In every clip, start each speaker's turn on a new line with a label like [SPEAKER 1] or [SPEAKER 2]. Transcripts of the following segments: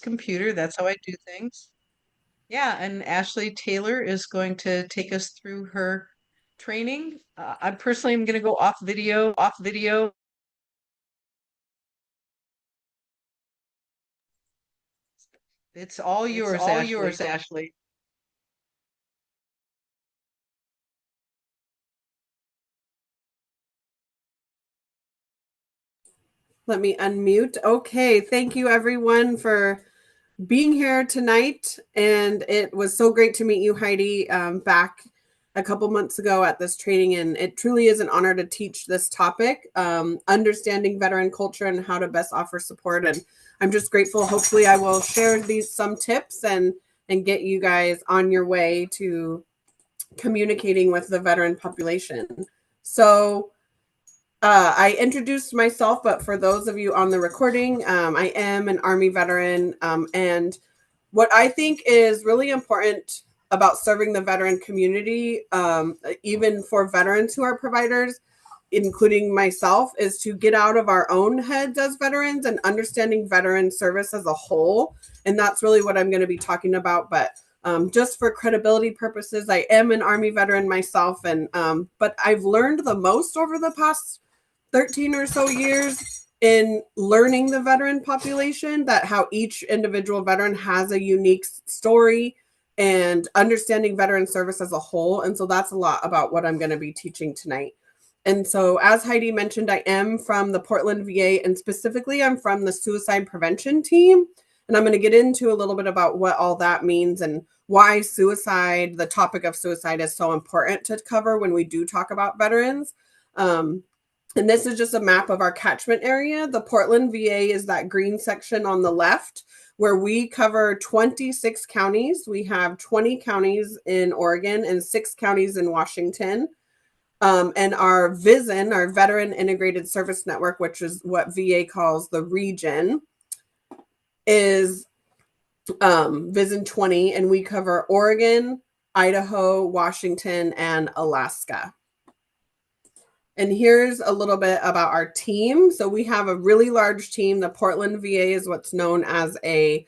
[SPEAKER 1] computer. That's how I do things. Yeah, and Ashley Taylor is going to take us through her training. I personally am going to go off video. Off video. It's all
[SPEAKER 2] It's
[SPEAKER 1] yours,
[SPEAKER 2] all yours,
[SPEAKER 1] Ashley.
[SPEAKER 2] Ashley.
[SPEAKER 3] Let me unmute. Okay, thank you everyone for being here tonight. And it was so great to meet you, Heidi, back a couple months ago at this training. And it truly is an honor to teach this topic, understanding veteran culture and how to best offer support. And I'm just grateful. Hopefully I will share some tips and get you guys on your way to communicating with the veteran population. So I introduced myself, but for those of you on the recording, I am an Army veteran. And what I think is really important about serving the veteran community, even for veterans who are providers, including myself, is to get out of our own heads as veterans and understanding veteran service as a whole. And that's really what I'm going to be talking about. But just for credibility purposes, I am an Army veteran myself, and but I've learned the most over the past 13 or so years in learning the veteran population, that how each individual veteran has a unique story and understanding veteran service as a whole. And so that's a lot about what I'm going to be teaching tonight. And so, as Heidi mentioned, I am from the Portland VA, and specifically, I'm from the suicide prevention team. And I'm going to get into a little bit about what all that means and why suicide, the topic of suicide, is so important to cover when we do talk about veterans. And this is just a map of our catchment area. The Portland VA is that green section on the left, where we cover 26 counties. We have 20 counties in Oregon and 6 counties in Washington. And our VISN, our Veteran Integrated Service Network, which is what VA calls the region, is VISN 20, and we cover Oregon, Idaho, Washington, and Alaska. And here's a little bit about our team. So we have a really large team. The Portland VA is what's known as a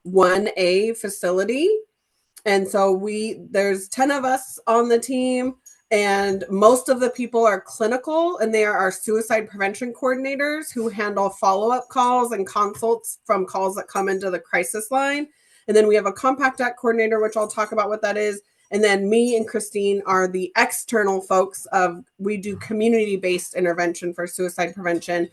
[SPEAKER 3] 1A facility. And so there's 10 of us on the team, and most of the people are clinical, and they are our suicide prevention coordinators who handle follow-up calls and consults from calls that come into the crisis line. And then we have a Compact Act coordinator, which I'll talk about what that is. And then me and Christine are the external folks we do community-based intervention for suicide prevention,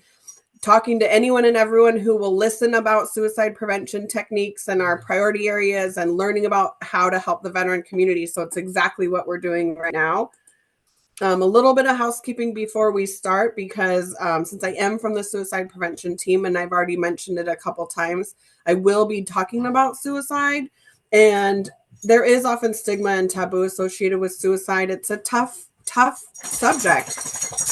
[SPEAKER 3] talking to anyone and everyone who will listen about suicide prevention techniques and our priority areas, and learning about how to help the veteran community. So it's exactly what we're doing right now. A little bit of housekeeping before we start, because since I am from the suicide prevention team, and I've already mentioned it a couple times, I will be talking about suicide. And there is often stigma and taboo associated with suicide. It's a tough subject.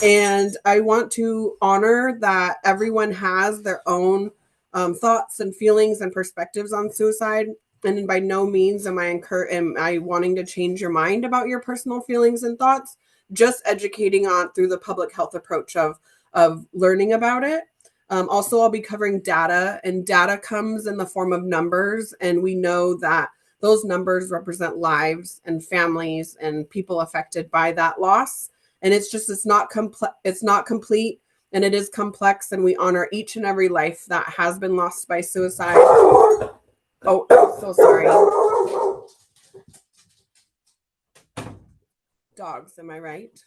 [SPEAKER 3] And I want to honor that everyone has their own thoughts and feelings and perspectives on suicide. And by no means am I wanting to change your mind about your personal feelings and thoughts, just educating on through the public health approach of learning about it. Also, I'll be covering data, and data comes in the form of numbers. And we know that those numbers represent lives and families and people affected by that loss. And it's not complete, and it is complex. And we honor each and every life that has been lost by suicide. Oh, so sorry. Dogs, am I right?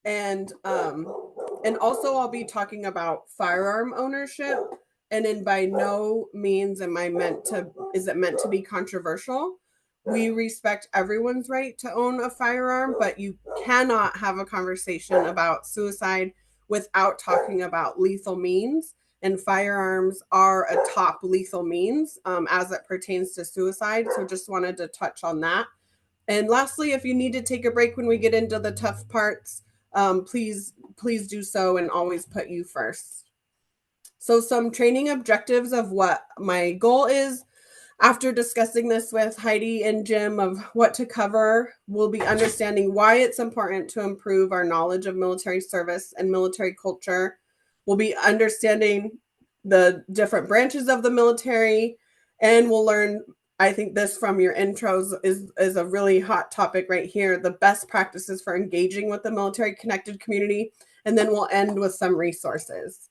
[SPEAKER 3] And also I'll be talking about firearm ownership. And by no means is it meant to be controversial. We respect everyone's right to own a firearm, but you cannot have a conversation about suicide without talking about lethal means. And firearms are a top lethal means as it pertains to suicide. So just wanted to touch on that. And lastly, if you need to take a break when we get into the tough parts, please do so, and always put you first. So some training objectives of what my goal is after discussing this with Heidi and Jim of what to cover. We'll be understanding why it's important to improve our knowledge of military service and military culture. We'll be understanding the different branches of the military And we'll learn, I think this from your intros is a really hot topic right here, the best practices for engaging with the military connected community. And then we'll end with some resources.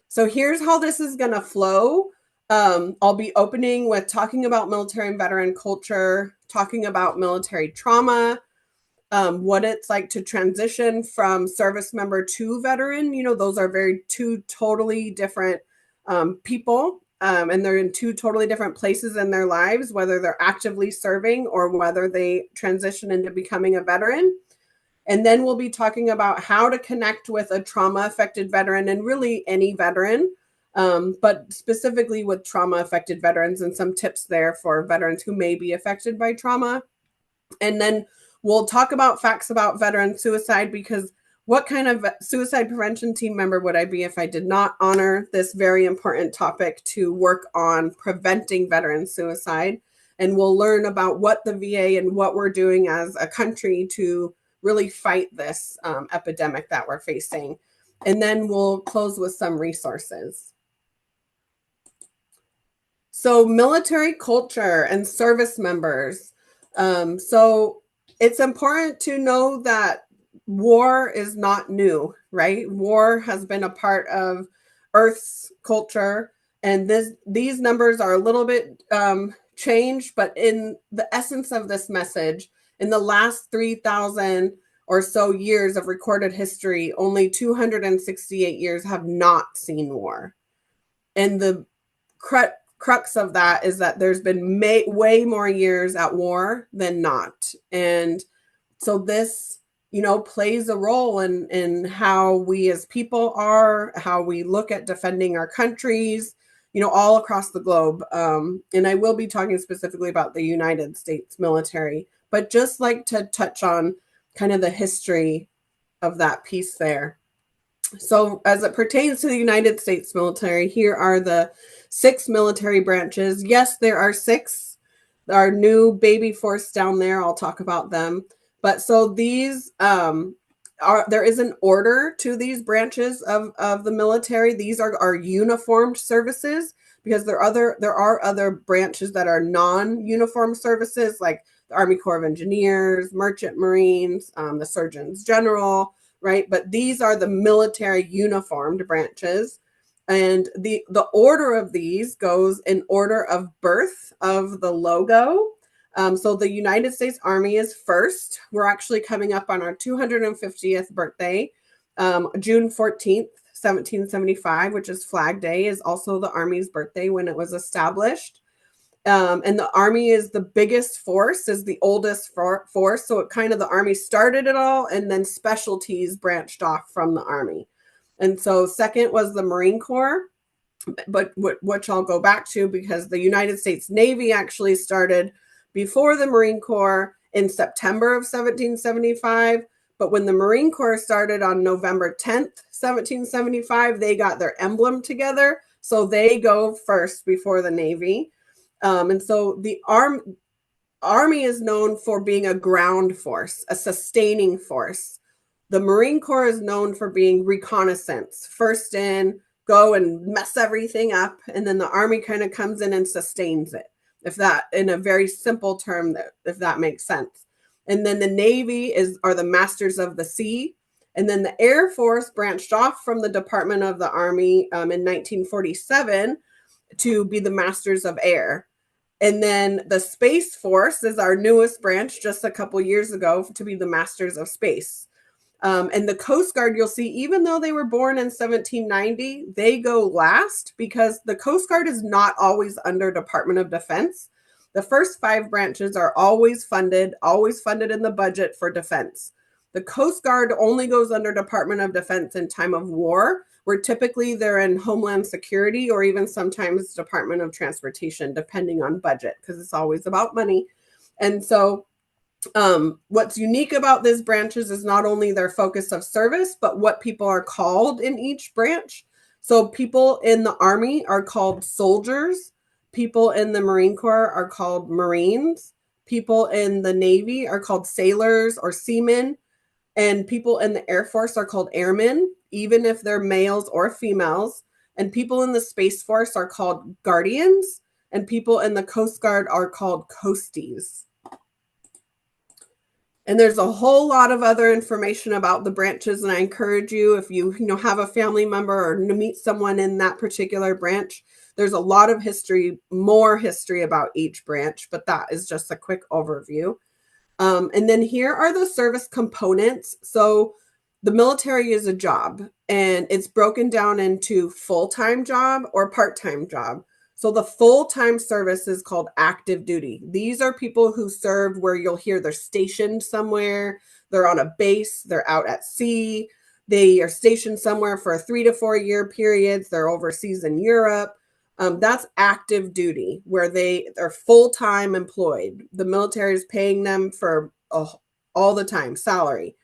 [SPEAKER 3] So here's how this is going to flow. I'll be opening with talking about military and veteran culture, talking about military trauma, what it's like to transition from service member to veteran. You know, those are two totally different people, and they're in two totally different places in their lives, whether they're actively serving or whether they transition into becoming a veteran. And then we'll be talking about how to connect with a trauma affected veteran, and really any veteran, but specifically with trauma affected veterans, and some tips there for veterans who may be affected by trauma. And then we'll talk about facts about veteran suicide, because what kind of suicide prevention team member would I be if I did not honor this very important topic to work on preventing veteran suicide? And we'll learn about what the VA and what we're doing as a country to really fight this epidemic that we're facing. And then we'll close with some resources. So military culture and service members. So it's important to know that war is not new, right? War has been a part of Earth's culture, and these numbers are a little bit changed, but in the essence of this message, in the last 3,000 or so years of recorded history, only 268 years have not seen war. And the crux of that is that there's been way more years at war than not. And so this, you know, plays a role in how we as people are, how we look at defending our countries, you know, all across the globe. And I will be talking specifically about the United States military, but just like to touch on kind of the history of that piece there. So as it pertains to the United States military, here are the 6 military branches. Yes, there are 6. Our new baby force down there, I'll talk about them. But so these there is an order to these branches of the military. These are uniformed services, because there are other branches that are non-uniformed services, like the Army Corps of Engineers, Merchant Marines, the Surgeons General, right? But these are the military uniformed branches. And the order of these goes in order of birth of the logo. So the United States Army is first. We're actually coming up on our 250th birthday. June 14th, 1775, which is Flag Day, is also the Army's birthday when it was established. And the Army is the biggest force, is the oldest force. So it kind of, the Army started it all, and then specialties branched off from the Army. And so second was the Marine Corps, but which I'll go back to, because the United States Navy actually started before the Marine Corps in September of 1775. But when the Marine Corps started on November 10th, 1775, they got their emblem together. So they go first before the Navy. And so the Army is known for being a ground force, a sustaining force. The Marine Corps is known for being reconnaissance, first in, go and mess everything up, and then the Army kind of comes in and sustains it, if that, in a very simple term, if that makes sense. And then the Navy are the masters of the sea. And then the Air Force branched off from the Department of the Army in 1947 to be the masters of air. And then the Space Force is our newest branch, just a couple years ago, to be the masters of space. And the Coast Guard, you'll see, even though they were born in 1790, they go last, because the Coast Guard is not always under Department of Defense. The first 5 branches are always funded in the budget for defense. The Coast Guard only goes under Department of Defense in time of war, where typically they're in Homeland Security, or even sometimes Department of Transportation, depending on budget, because it's always about money. And so what's unique about these branches is not only their focus of service, but what people are called in each branch. So people in the Army are called soldiers. People in the Marine Corps are called Marines. People in the Navy are called sailors or seamen. And people in the Air Force are called airmen, even if they're males or females. And people in the Space Force are called guardians. and people in the Coast Guard are called coasties. And there's a whole lot of other information about the branches, and I encourage you, if you have a family member or meet someone in that particular branch, there's a lot of history, more history about each branch, but that is just a quick overview. And then here are the service components. So the military is a job, and it's broken down into full-time job or part-time job. So the full-time service is called active duty. These are people who served where you'll hear they're stationed somewhere, they're on a base, they're out at sea, they are stationed somewhere for 3 to 4 year periods, they're overseas in Europe. That's active duty, where they're full-time employed. The military is paying them for all the time salary.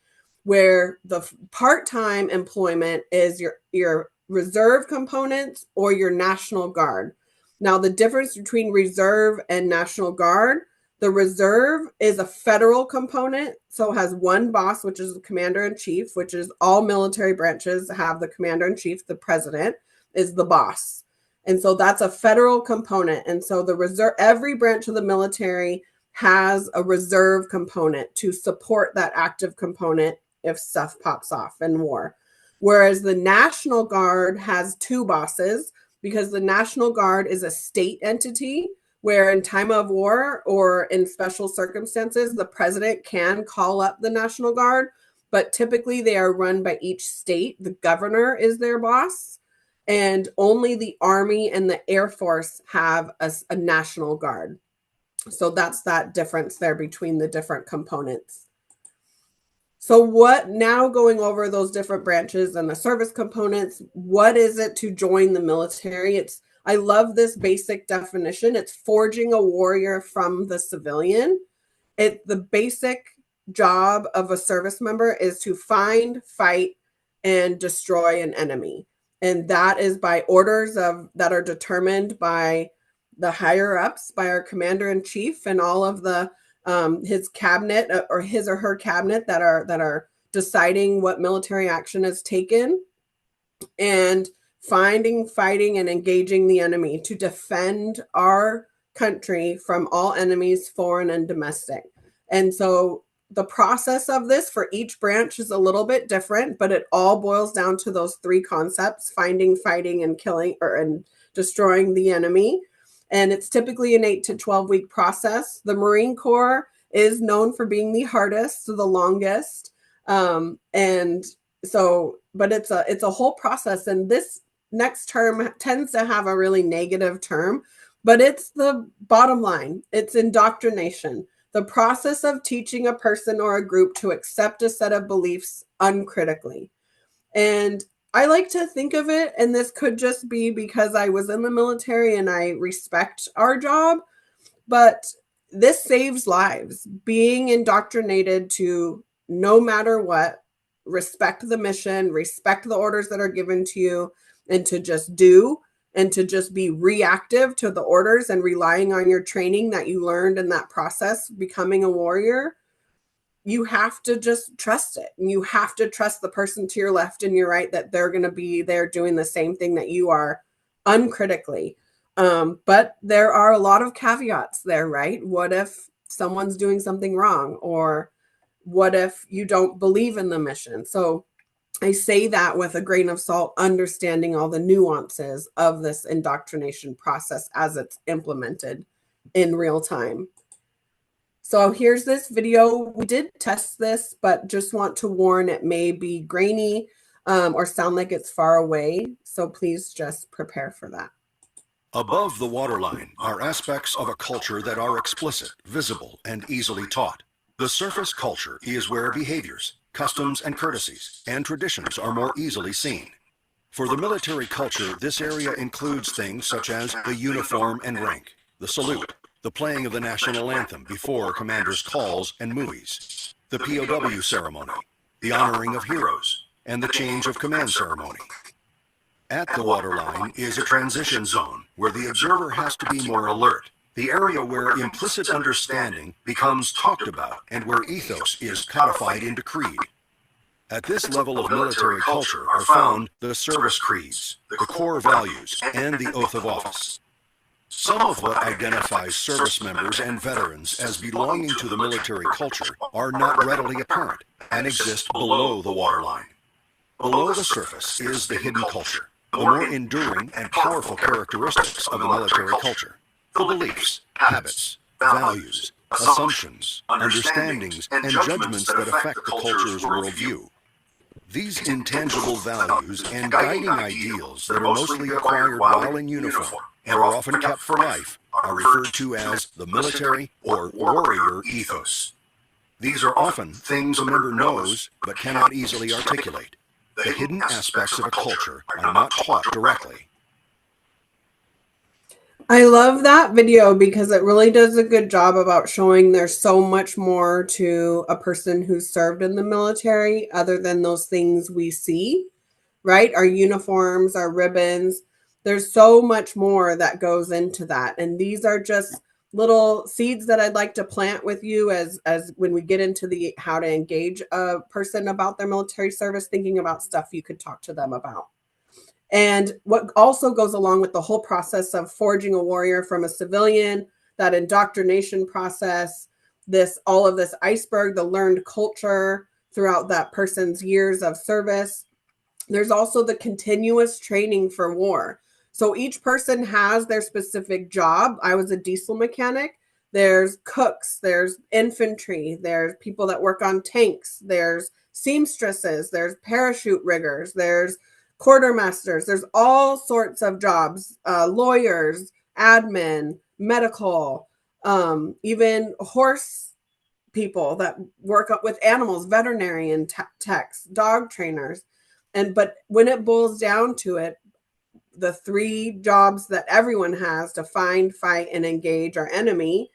[SPEAKER 3] Where the part-time employment is your reserve components or your National Guard. Now, the difference between reserve and National Guard, the reserve is a federal component, so has one boss, which is the commander-in-chief, which is all military branches have the commander-in-chief. The president is the boss. And so that's a federal component. And so the reserve, every branch of the military has a reserve component to support that active component if stuff pops off in war. Whereas the National Guard has two bosses, because the National Guard is a state entity where in time of war or in special circumstances, the president can call up the National Guard, but typically they are run by each state. The governor is their boss, and only the Army and the Air Force have a National Guard. So that's that difference there between the different components. So what, now going over those different branches and the service components, what is it to join the military? I love this basic definition. It's forging a warrior from the civilian. The basic job of a service member is to find, fight, and destroy an enemy. And that is by orders that are determined by the higher ups, by our commander-in-chief and all of the his cabinet or his or her cabinet that are deciding what military action is taken, and finding, fighting, and engaging the enemy to defend our country from all enemies, foreign and domestic. And so the process of this for each branch is a little bit different, but it all boils down to those three concepts: finding, fighting, and killing, and destroying the enemy. And it's typically an 8 to 12 week process. The Marine Corps is known for being the hardest, so the longest. And so, but it's a whole process. And this next term tends to have a really negative term, but it's the bottom line. It's indoctrination, the process of teaching a person or a group to accept a set of beliefs uncritically. And I like to think of it, and this could just be because I was in the military and I respect our job, but this saves lives. Being indoctrinated to, no matter what, respect the mission, respect the orders that are given to you, and to just do, and to just be reactive to the orders and relying on your training that you learned in that process, becoming a warrior. You have to just trust it. And you have to trust the person to your left and your right, that they're going to be there doing the same thing that you are uncritically. But there are a lot of caveats there, right? What if someone's doing something wrong? Or what if you don't believe in the mission? So I say that with a grain of salt, understanding all the nuances of this indoctrination process as it's implemented in real time. So here's this video. We did test this, but just want to warn, it may be grainy or sound like it's far away. So please just prepare for that.
[SPEAKER 2] Above the waterline are aspects of a culture that are explicit, visible, and easily taught. The surface culture is where behaviors, customs, and courtesies, and traditions are more easily seen. For the military culture, this area includes things such as the uniform and rank, the salute, the playing of the national anthem before commanders' calls and movies, the POW ceremony, the honoring of heroes, and the change of command ceremony. At the waterline is a transition zone where the observer has to be more alert, the area where implicit understanding becomes talked about and where ethos is codified into creed. At this level of military culture are found the service creeds, the core values, and the oath of office. Some of what identifies service members and veterans as belonging to the military culture are not readily apparent and exist below the waterline. Below the surface is the hidden culture, the more enduring and powerful characteristics of the military culture, the beliefs, habits, values, assumptions, understandings, and judgments that affect the culture's worldview. These intangible values and guiding ideals that are mostly acquired while in uniform and are often kept for life are referred to as the military or warrior ethos. These are often things a member knows but cannot easily articulate. The hidden aspects of a culture are not taught directly.
[SPEAKER 3] I love that video because it really does a good job about showing there's so much more to a person who's served in the military other than those things we see, right? Our uniforms, our ribbons. There's so much more that goes into that. And these are just little seeds that I'd like to plant with you as when we get into the how to engage a person about their military service, thinking about stuff you could talk to them about. And what also goes along with the whole process of forging a warrior from a civilian, that indoctrination process, all of this iceberg, the learned culture throughout that person's years of service. There's also the continuous training for war. So each person has their specific job. I was a diesel mechanic. There's cooks, there's infantry, there's people that work on tanks, there's seamstresses, there's parachute riggers, there's quartermasters, there's all sorts of jobs, lawyers, admin, medical, even horse people that work up with animals, veterinarian techs, dog trainers. But when it boils down to it, the three jobs that everyone has to find, fight, and engage our enemy.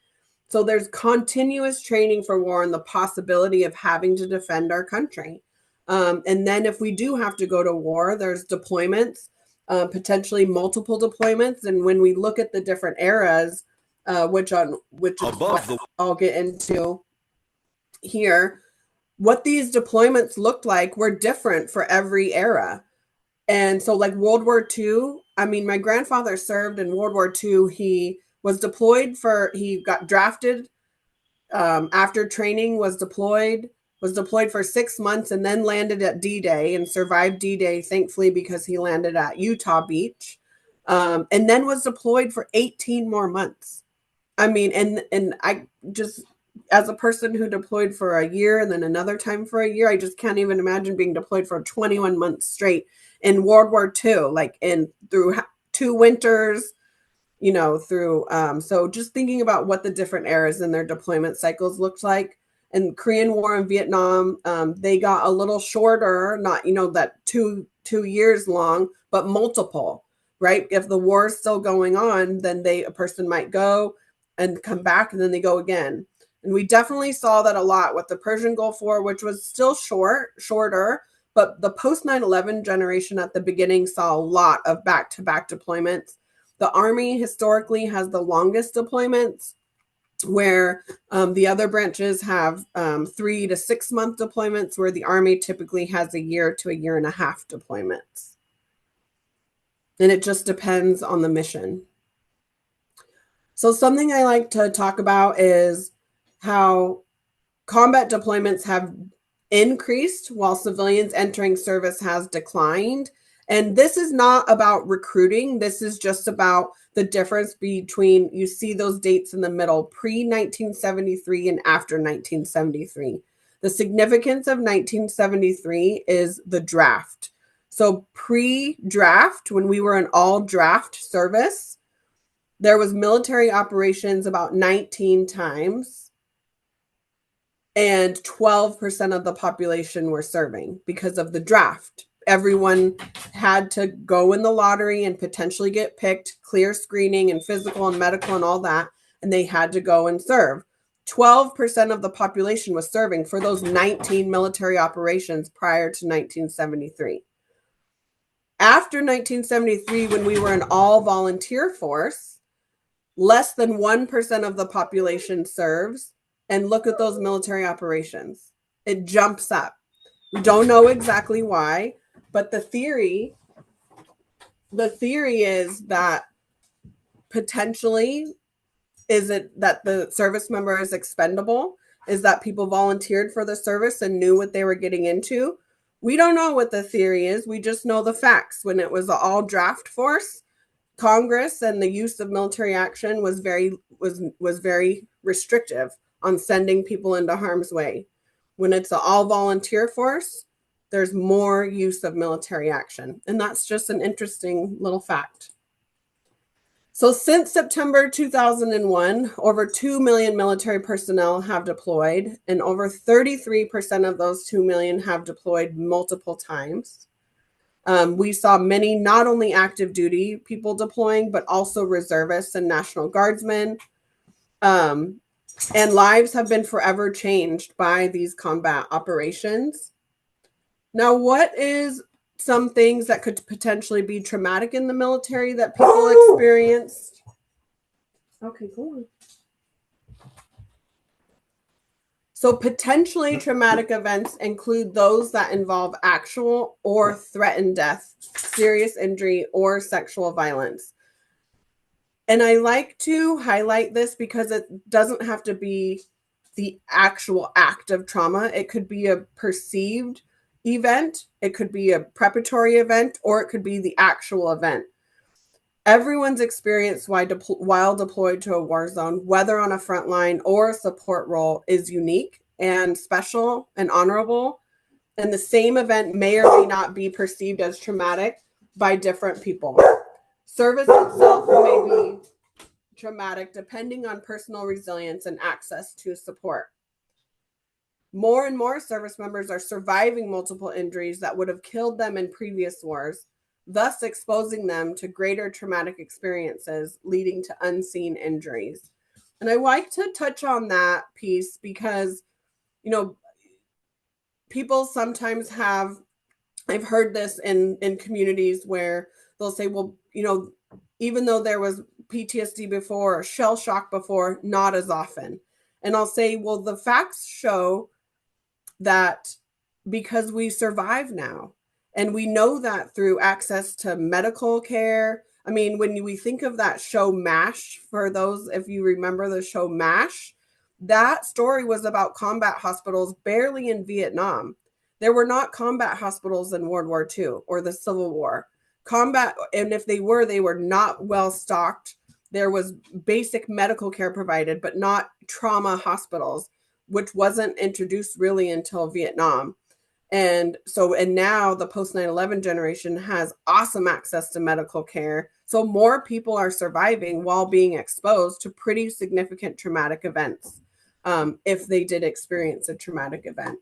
[SPEAKER 3] So there's continuous training for war and the possibility of having to defend our country. And then if we do have to go to war, there's deployments, potentially multiple deployments. And when we look at the different eras, which is what I'll get into here, what these deployments looked like were different for every era. And so like World War II, I mean, my grandfather served in World War II. He was deployed he got drafted after training, was deployed for 6 months and then landed at D-Day and survived D-Day, thankfully, because he landed at Utah Beach, and then was deployed for 18 more months. I mean, and I just, as a person who deployed for a year and then another time for a year, I just can't even imagine being deployed for 21 months straight in World War II, through 2 winters, through, so just thinking about what the different eras in their deployment cycles looked like. And Korean War and Vietnam, they got a little shorter, not, that two years long, but multiple, right? If the war is still going on, then a person might go and come back and then they go again. And we definitely saw that a lot with the Persian Gulf War, which was still shorter, but the post 9/11 generation at the beginning saw a lot of back-to-back deployments. The Army historically has the longest deployments, where the other branches have 3 to 6 month deployments, where the Army typically has a year to a year and a half deployments. And it just depends on the mission. So something I like to talk about is how combat deployments have increased while civilians entering service has declined. And this is not about recruiting. This is just about the difference between, you see those dates in the middle, pre-1973 and after 1973. The significance of 1973 is the draft. So pre-draft, when we were an all-draft service, there was military operations about 19 times, and 12% of the population were serving because of the draft. Everyone had to go in the lottery and potentially get picked, clear screening and physical and medical and all that, and they had to go and serve. 12% of the population was serving for those 19 military operations prior to 1973. After 1973, when we were an all-volunteer force, less than 1% of the population serves, and look at those military operations. It jumps up. We don't know exactly why, but the theory is that potentially, is it that the service member is expendable? Is that people volunteered for the service and knew what they were getting into? We don't know what the theory is. We just know the facts. When it was all draft force, Congress and the use of military action was very restrictive on sending people into harm's way. When it's an all volunteer force, there's more use of military action. And that's just an interesting little fact. So since September 2001, over 2 million military personnel have deployed, and over 33% of those 2 million have deployed multiple times. We saw many not only active duty people deploying, but also reservists and National Guardsmen. And lives have been forever changed by these combat operations. Now, what is some things that could potentially be traumatic in the military that people experienced? Okay, go on. So potentially traumatic events include those that involve actual or threatened death, serious injury, or sexual violence. And I like to highlight this because it doesn't have to be the actual act of trauma. It could be a perceived event, it could be a preparatory event, or it could be the actual event. Everyone's experience while deployed to a war zone, whether on a front line or a support role, is unique and special and honorable. And the same event may or may not be perceived as traumatic by different people. Service itself may be traumatic depending on personal resilience and access to support. More and more service members are surviving multiple injuries that would have killed them in previous wars, thus exposing them to greater traumatic experiences, leading to unseen injuries. And I like to touch on that piece because, you know, people sometimes have, I've heard this in communities where they'll say, well, you know, even though there was PTSD before or shell shock before, not as often. And I'll say, well, the facts show that because we survive now, and we know that through access to medical care. I mean, when we think of that show MASH, for those, if you remember the show MASH, that story was about combat hospitals barely in Vietnam. There were not combat hospitals in World War II or the Civil War. Combat, and if they were not well stocked. There was basic medical care provided, but not trauma hospitals, which wasn't introduced really until Vietnam. And now the post 9/11 generation has awesome access to medical care. So more people are surviving while being exposed to pretty significant traumatic events, if they did experience a traumatic event.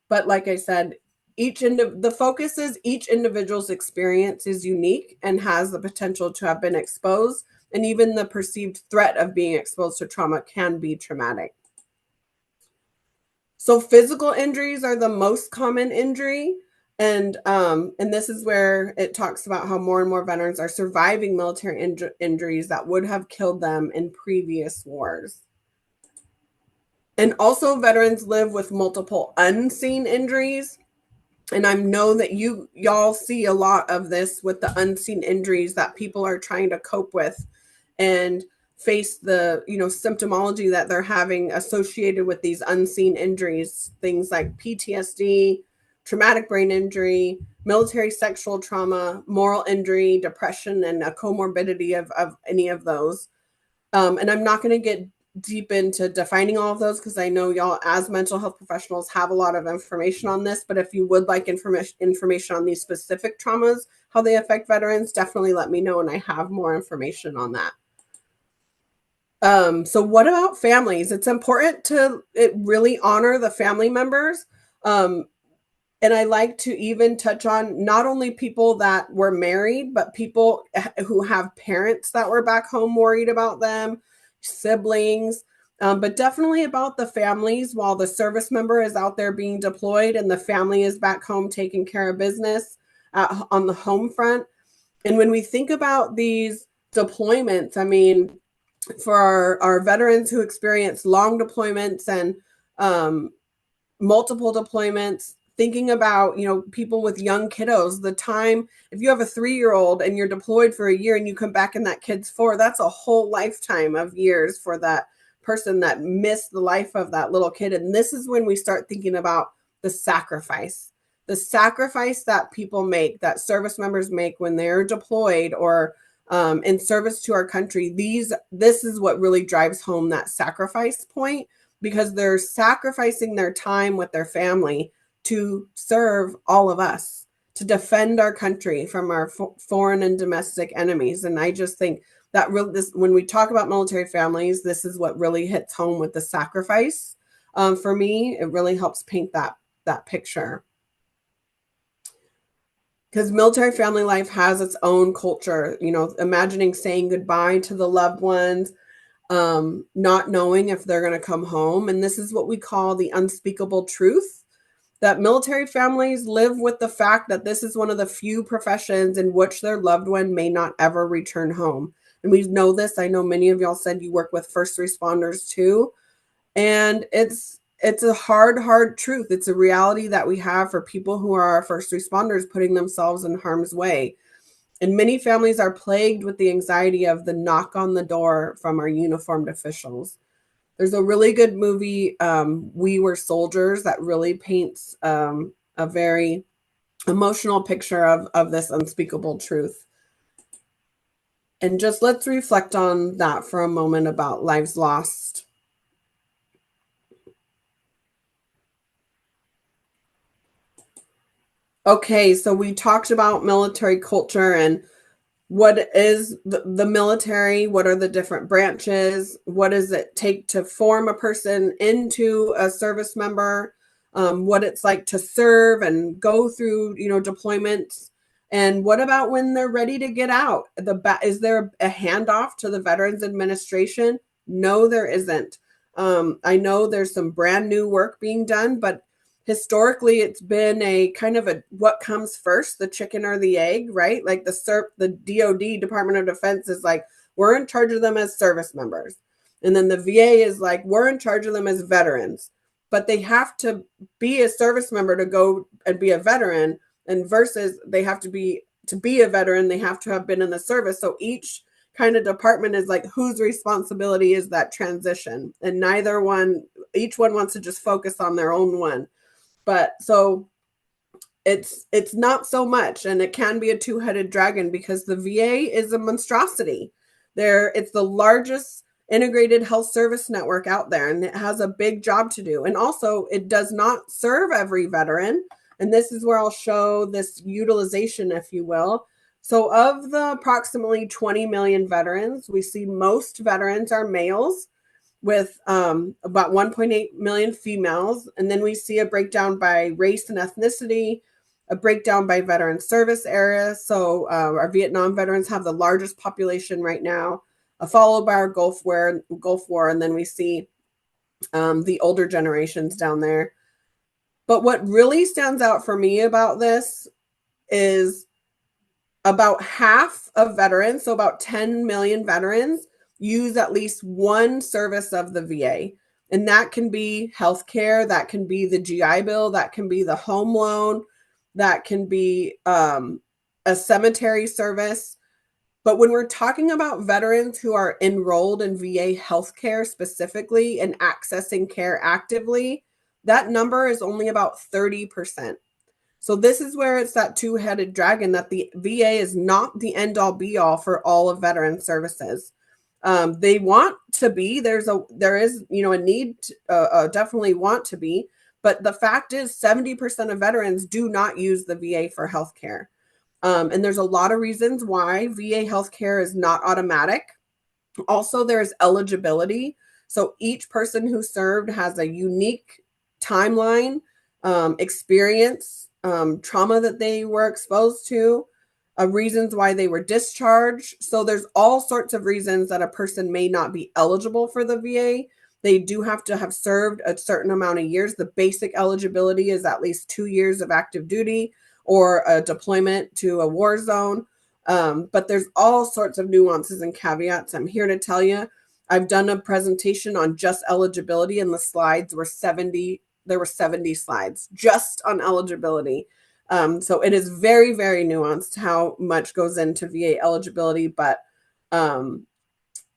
[SPEAKER 3] But like I said, the focus is each individual's experience is unique and has the potential to have been exposed, and even the perceived threat of being exposed to trauma can be traumatic. So physical injuries are the most common injury. And this is where it talks about how more and more veterans are surviving military injuries that would have killed them in previous wars. And also veterans live with multiple unseen injuries. And I know that y'all see a lot of this with the unseen injuries that people are trying to cope with and face the, symptomology that they're having associated with these unseen injuries, things like PTSD, traumatic brain injury, military sexual trauma, moral injury, depression, and a comorbidity of any of those. And I'm not going to get deep into defining all of those because I know y'all as mental health professionals have a lot of information on this, but if you would like information on these specific traumas, how they affect veterans, definitely let me know and I have more information on that. So what about families? It's important to really honor the family members. And I like to even touch on not only people that were married, but people who have parents that were back home worried about them, siblings, but definitely about the families while the service member is out there being deployed and the family is back home taking care of business on the home front. And when we think about these deployments, I mean, for our veterans who experience long deployments and multiple deployments, thinking about, people with young kiddos, the time, if you have a 3-year-old and you're deployed for a year and you come back and that kid's 4, that's a whole lifetime of years for that person that missed the life of that little kid. And this is when we start thinking about the sacrifice that people make, that service members make when they're deployed or in service to our country. This is what really drives home that sacrifice point, because they're sacrificing their time with their family to serve all of us, to defend our country from our foreign and domestic enemies. And I just think that when we talk about military families, this is what really hits home with the sacrifice. For me, it really helps paint that picture. Because military family life has its own culture, imagining saying goodbye to the loved ones, not knowing if they're going to come home. And this is what we call the unspeakable truth, that military families live with the fact that this is one of the few professions in which their loved one may not ever return home. And we know this. I know many of y'all said you work with first responders too. And it's a hard truth. It's a reality that we have for people who are our first responders, putting themselves in harm's way. And many families are plagued with the anxiety of the knock on the door from our uniformed officials. There's a really good movie, We Were Soldiers, that really paints a very emotional picture of this unspeakable truth. And just let's reflect on that for a moment about lives lost. Okay, so we talked about military culture and what is the military, what are the different branches, what does it take to form a person into a service member, what it's like to serve and go through, deployments, and what about when they're ready to get out? Is there a handoff to the Veterans Administration? No, there isn't. I know there's some brand new work being done, but historically, it's been a kind of a what comes first, the chicken or the egg, right? Like the DOD, Department of Defense, is like, we're in charge of them as service members. And then the VA is like, we're in charge of them as veterans. But they have to be a service member to go and be a veteran, and versus they have to be a veteran, they have to have been in the service. So each kind of department is like, whose responsibility is that transition? And each one wants to just focus on their own one. But so it's not so much, and it can be a two-headed dragon, because the VA is a monstrosity. It's the largest integrated health service network out there, and it has a big job to do. And also, it does not serve every veteran. And this is where I'll show this utilization, if you will. So of the approximately 20 million veterans, we see most veterans are males, with about 1.8 million females. And then we see a breakdown by race and ethnicity, a breakdown by veteran service area. So our Vietnam veterans have the largest population right now, followed by our Gulf War. And then we see the older generations down there. But what really stands out for me about this is about half of veterans, so about 10 million veterans, use at least one service of the VA. And that can be healthcare, that can be the GI Bill, that can be the home loan, that can be a cemetery service. But when we're talking about veterans who are enrolled in VA healthcare specifically and accessing care actively, that number is only about 30%. So this is where it's that two-headed dragon, that the VA is not the end-all be-all for all of veteran services. They want to be, there is a need, definitely want to be, but the fact is 70% of veterans do not use the VA for healthcare. And there's a lot of reasons why VA healthcare is not automatic. Also, there's eligibility. So each person who served has a unique timeline, experience, trauma that they were exposed to, reasons why they were discharged. So there's all sorts of reasons that a person may not be eligible for the VA. They do have to have served a certain amount of years. The basic eligibility is at least 2 years of active duty or a deployment to a war zone. But there's all sorts of nuances and caveats. I'm here to tell you, I've done a presentation on just eligibility, and the slides were 70 there were 70 slides just on eligibility. So it is very, very nuanced how much goes into VA eligibility. But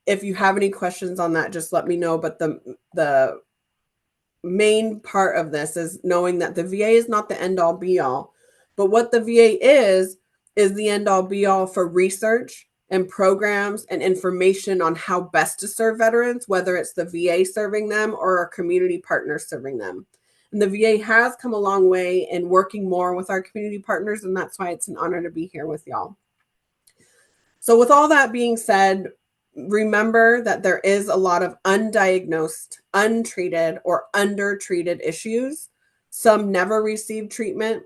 [SPEAKER 3] if you have any questions on that, just let me know. But the main part of this is knowing that the VA is not the end all be all, but what the VA is the end all be all for research and programs and information on how best to serve veterans, whether it's the VA serving them or our community partners serving them. And the VA has come a long way in working more with our community partners, and that's why it's an honor to be here with y'all. So with all that being said, remember that there is a lot of undiagnosed, untreated, or undertreated issues. Some never receive treatment.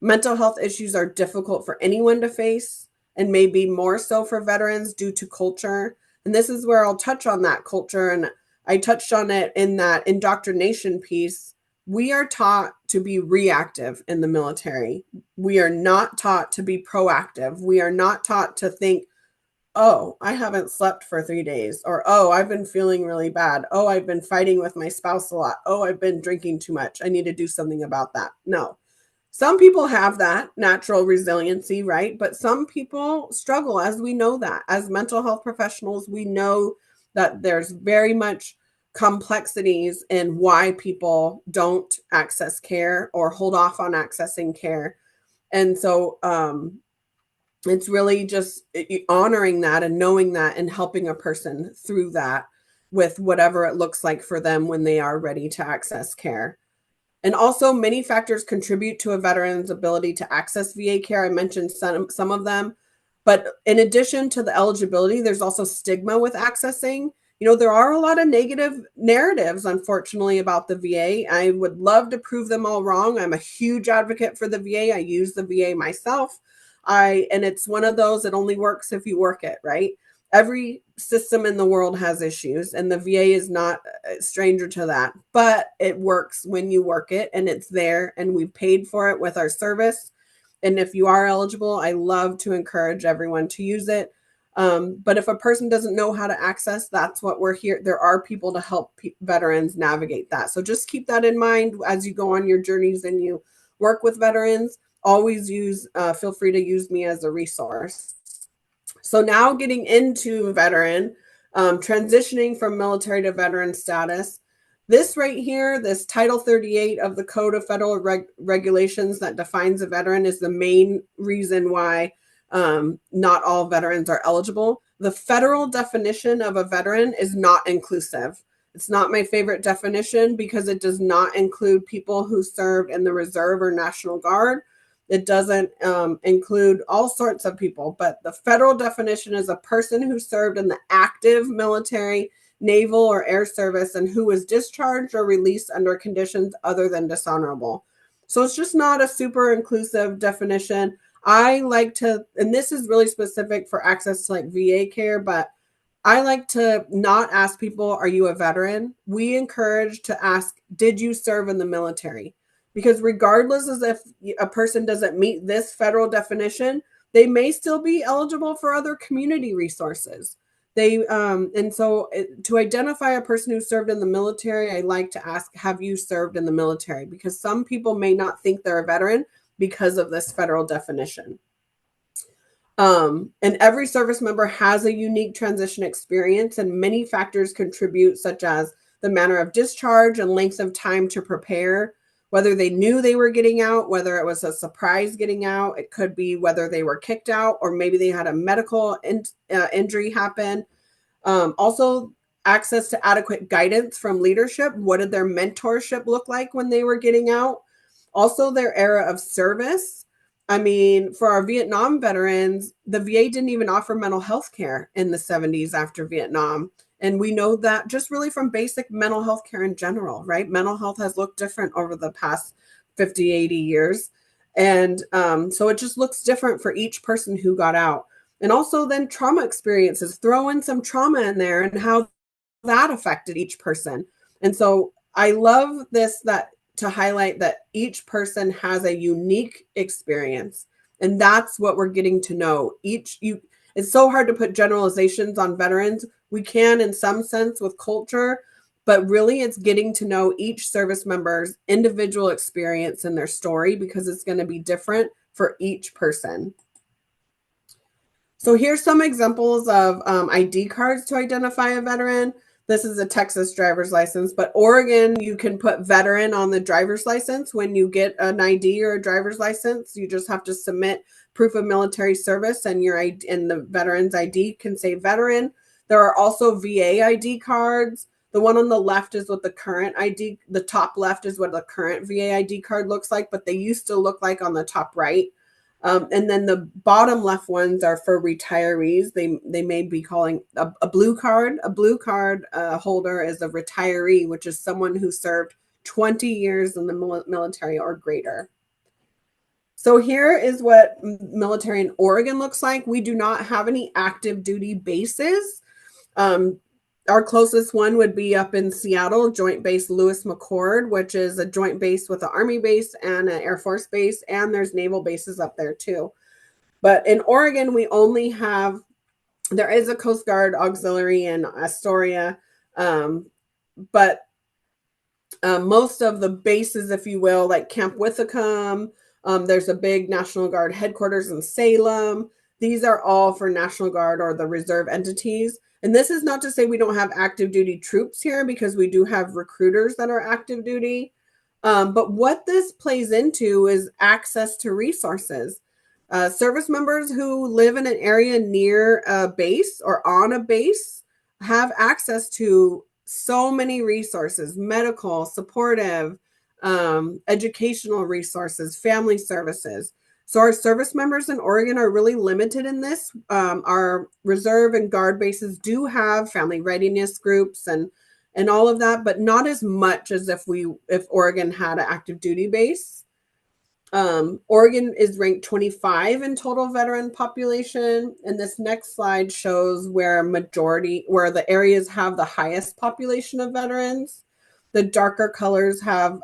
[SPEAKER 3] Mental health issues are difficult for anyone to face, and maybe more so for veterans due to culture. And this is where I'll touch on that culture. And I touched on it in that indoctrination piece. We are taught to be reactive in the military. We are not taught to be proactive. We are not taught to think, oh, I haven't slept for 3 days, or, oh, I've been feeling really bad. Oh, I've been fighting with my spouse a lot. Oh, I've been drinking too much. I need to do something about that. No. Some people have that natural resiliency, right? But some people struggle, as we know that. As mental health professionals, we know that there's very much complexities in why people don't access care or hold off on accessing care. And so it's really just honoring that and knowing that and helping a person through that with whatever it looks like for them when they are ready to access care. And also, many factors contribute to a veteran's ability to access VA care. I mentioned some of them. But in addition to the eligibility, there's also stigma with accessing. You know, there are a lot of negative narratives, unfortunately, about the VA. I would love to prove them all wrong. I'm a huge advocate for the VA. I use the VA myself. And it's one of those that only works if you work it, right? Every system in the world has issues, and the VA is not a stranger to that, but it works when you work it, and it's there, and we've paid for it with our service. And if you are eligible, I love to encourage everyone to use it. But if a person doesn't know how to access, that's what we're here. There are people to help veterans navigate that. So just keep that in mind as you go on your journeys and you work with veterans. Always feel free to use me as a resource. So now getting into veteran, transitioning from military to veteran status. This right here, this Title 38 of the Code of Federal Regulations that defines a veteran is the main reason why not all veterans are eligible. The federal definition of a veteran is not inclusive. It's not my favorite definition because it does not include people who served in the Reserve or National Guard. It doesn't include all sorts of people, but the federal definition is a person who served in the active military, naval, or air service and who was discharged or released under conditions other than dishonorable. So it's just not a super inclusive definition. I like to, and this is really specific for access to like VA care, but I like to not ask people, are you a veteran? We encourage to ask, did you serve in the military? Because regardless as if a person doesn't meet this federal definition, they may still be eligible for other community resources. And so to identify a person who served in the military, I like to ask, have you served in the military? Because some people may not think they're a veteran because of this federal definition. And every service member has a unique transition experience, and many factors contribute, such as the manner of discharge and length of time to prepare, whether they knew they were getting out, whether it was a surprise getting out. It could be whether they were kicked out or maybe they had a medical injury happen. Also, access to adequate guidance from leadership. What did their mentorship look like when they were getting out? Also, their era of service. I mean, for our Vietnam veterans, the VA didn't even offer mental health care in the 70s after Vietnam. And we know that just really from basic mental health care in general, right? Mental health has looked different over the past 50, 80 years. And so it just looks different for each person who got out. And also then trauma experiences, throw in some trauma in there and how that affected each person. And so I love this, that to highlight that each person has a unique experience. And that's what we're getting to know. It's so hard to put generalizations on veterans. We can in some sense with culture, but really it's getting to know each service member's individual experience and their story, because it's going to be different for each person. So here's some examples of ID cards to identify a veteran. This is a Texas driver's license, but Oregon, you can put veteran on the driver's license. When you get an ID or a driver's license, you just have to submit proof of military service, and your ID, and the veteran's ID can say veteran. There are also VA ID cards. The one on the left is what the current ID, the top left is what the current VA ID card looks like, but they used to look like on the top right. And then the bottom left ones are for retirees. They may be calling a blue card. A blue card holder is a retiree, which is someone who served 20 years in the military or greater. So here is what military in Oregon looks like. We do not have any active duty bases. Our closest one would be up in Seattle, Joint Base Lewis McChord, which is a joint base with an Army base and an Air Force base, and there's naval bases up there too. But in Oregon, we only have, there is a Coast Guard auxiliary in Astoria, but most of the bases, if you will, like Camp Withicum, there's a big National Guard headquarters in Salem. These are all for National Guard or the reserve entities. And this is not to say we don't have active duty troops here, because we do have recruiters that are active duty. But what this plays into is access to resources. Service members who live in an area near a base or on a base have access to so many resources: medical, supportive, educational resources, family services. So our service members in Oregon are really limited in this. Our reserve and guard bases do have family readiness groups and all of that, but not as much as if Oregon had an active duty base. Oregon is ranked 25 in total veteran population, and this next slide shows where the areas have the highest population of veterans. The darker colors have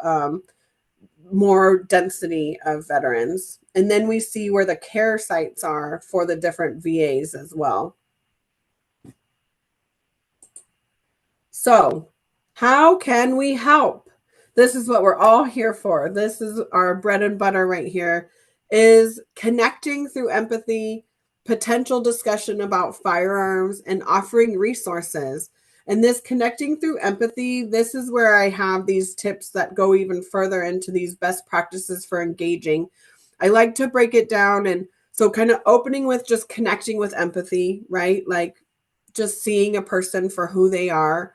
[SPEAKER 3] more density of veterans. And then we see where the care sites are for the different VAs as well. So how can we help? This is what we're all here for. This is our bread and butter right here, is connecting through empathy, potential discussion about firearms, and offering resources. And this connecting through empathy, this is where I have these tips that go even further into these best practices for engaging. I like to break it down. And so kind of opening with just connecting with empathy, right? Like just seeing a person for who they are.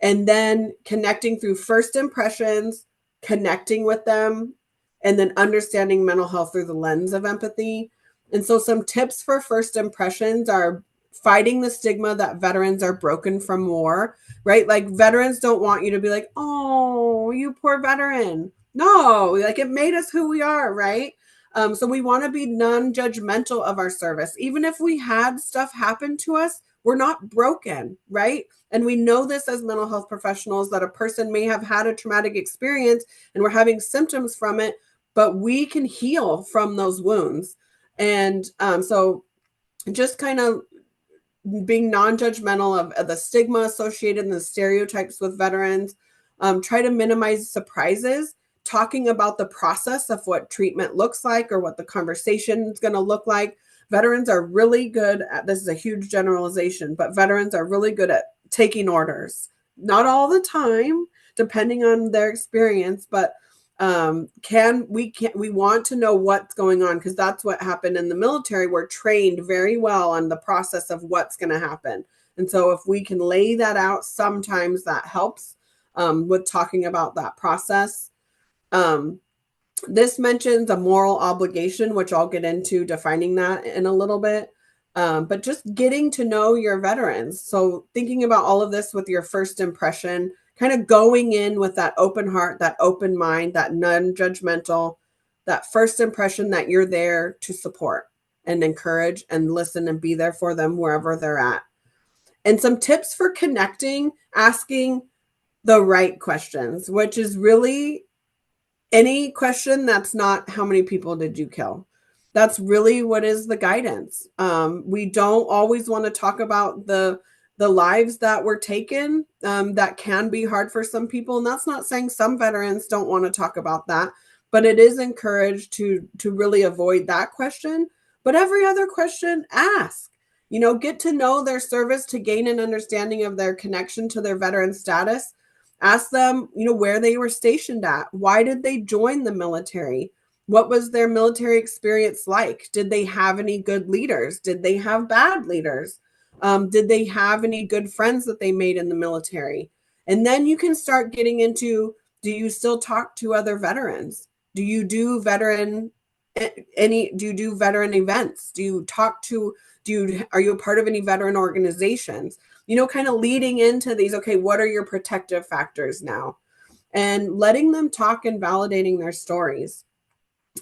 [SPEAKER 3] And then connecting through first impressions, connecting with them, and then understanding mental health through the lens of empathy. And so some tips for first impressions are fighting the stigma that veterans are broken from war, right? Like veterans don't want you to be like, oh, you poor veteran. No, like it made us who we are, right? So we want to be non-judgmental of our service. Even if we had stuff happen to us, we're not broken, right? And we know this as mental health professionals, that a person may have had a traumatic experience and we're having symptoms from it, but we can heal from those wounds. And so just kind of being non-judgmental of the stigma associated and the stereotypes with veterans. Try to minimize surprises, talking about the process of what treatment looks like or what the conversation is going to look like. Veterans are really good at, this is a huge generalization, but veterans are really good at taking orders. Not all the time, depending on their experience, but we want to know what's going on, because that's what happened in the military. We're trained very well on the process of what's going to happen. And so if we can lay that out, sometimes that helps with talking about that process. This mentions a moral obligation, which I'll get into defining that in a little bit. But just getting to know your veterans. So thinking about all of this with your first impression, kind of going in with that open heart, that open mind, that non-judgmental, that first impression that you're there to support and encourage and listen and be there for them wherever they're at. And some tips for connecting, asking the right questions, which is really any question that's not how many people did you kill. That's really what is the guidance. We don't always want to talk about the the lives that were taken, that can be hard for some people. And that's not saying some veterans don't want to talk about that, but it is encouraged to really avoid that question. But every other question, ask. Get to know their service to gain an understanding of their connection to their veteran status. Ask them, where they were stationed at. Why did they join the military? What was their military experience like? Did they have any good leaders? Did they have bad leaders? Did they have any good friends that they made in the military? And then you can start getting into, do you still talk to other veterans? Do you do veteran events? Are you a part of any veteran organizations? Kind of leading into these, okay, what are your protective factors now? And letting them talk and validating their stories.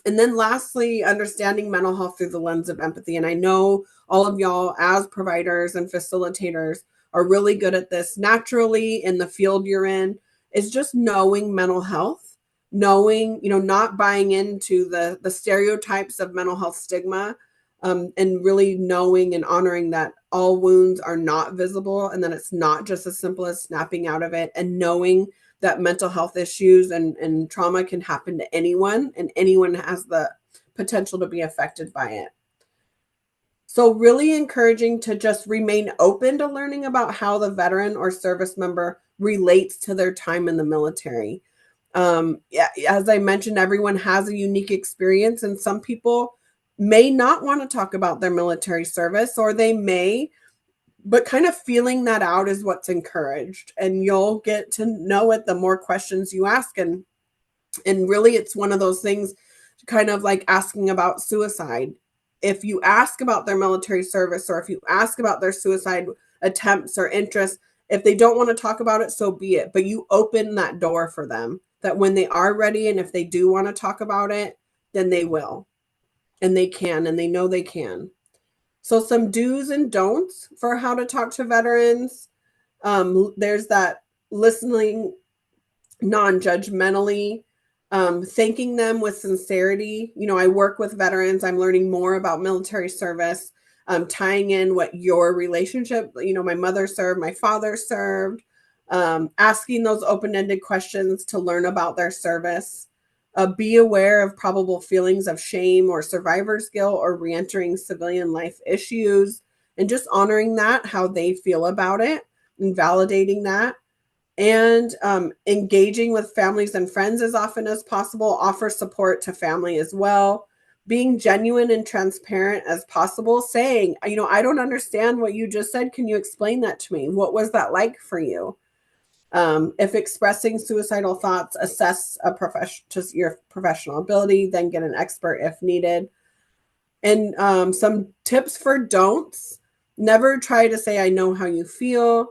[SPEAKER 3] And then lastly, understanding mental health through the lens of empathy. And I know all of y'all as providers and facilitators are really good at this naturally in the field you're in, is just knowing mental health, knowing, not buying into the stereotypes of mental health stigma, and really knowing and honoring that all wounds are not visible and that it's not just as simple as snapping out of it, and knowing that mental health issues and trauma can happen to anyone, and anyone has the potential to be affected by it. So really encouraging to just remain open to learning about how the veteran or service member relates to their time in the military. As I mentioned, everyone has a unique experience, and some people may not want to talk about their military service, or they may, but kind of feeling that out is what's encouraged. And you'll get to know it the more questions you ask. And really, it's one of those things, kind of like asking about suicide. If you ask about their military service, or if you ask about their suicide attempts or interests, if they don't want to talk about it, so be it. But you open that door for them, that when they are ready, and if they do want to talk about it, then they will. And they can, and they know they can. So some do's and don'ts for how to talk to veterans. There's that listening non-judgmentally, thanking them with sincerity. I work with veterans. I'm learning more about military service, tying in what your relationship, my mother served, my father served, asking those open-ended questions to learn about their service. Be aware of probable feelings of shame or survivor's guilt or reentering civilian life issues, and just honoring that, how they feel about it, and validating that. And engaging with families and friends as often as possible. Offer support to family as well. Being genuine and transparent as possible, saying, I don't understand what you just said. Can you explain that to me? What was that like for you? If expressing suicidal thoughts, assess your professional ability, then get an expert if needed. And some tips for don'ts. Never try to say, I know how you feel.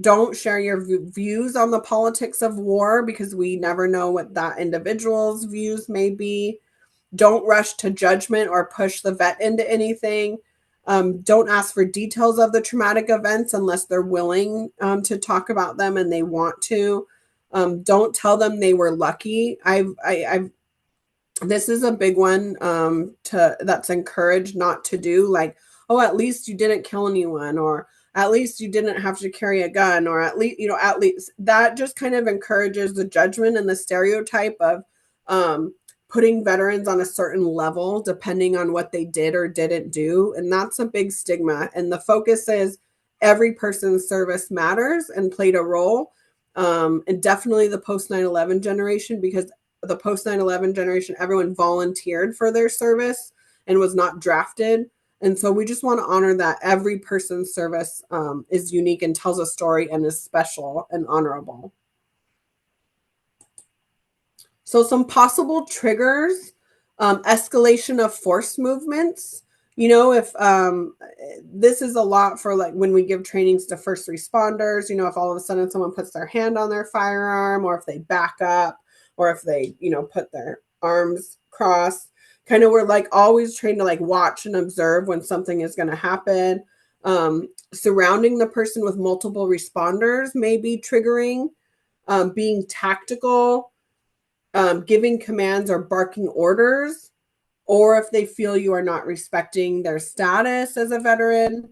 [SPEAKER 3] Don't share your views on the politics of war, because we never know what that individual's views may be. Don't rush to judgment or push the vet into anything. Don't ask for details of the traumatic events unless they're willing to talk about them and they want to. Don't tell them they were lucky. This is a big one that's encouraged not to do, like, oh, at least you didn't kill anyone, or at least you didn't have to carry a gun, or at least that just kind of encourages the judgment and the stereotype of putting veterans on a certain level depending on what they did or didn't do. And that's a big stigma. And the focus is every person's service matters and played a role. And definitely the post 9/11 generation, because the post 9/11 generation, everyone volunteered for their service and was not drafted. And so we just want to honor that every person's service is unique and tells a story and is special and honorable. So some possible triggers, escalation of force movements. If this is a lot for, like, when we give trainings to first responders, if all of a sudden someone puts their hand on their firearm, or if they back up, or if they, put their arms crossed, kind of, we're like always trained to like watch and observe when something is going to happen. Surrounding the person with multiple responders may be triggering. Being tactical, giving commands or barking orders, or if they feel you are not respecting their status as a veteran.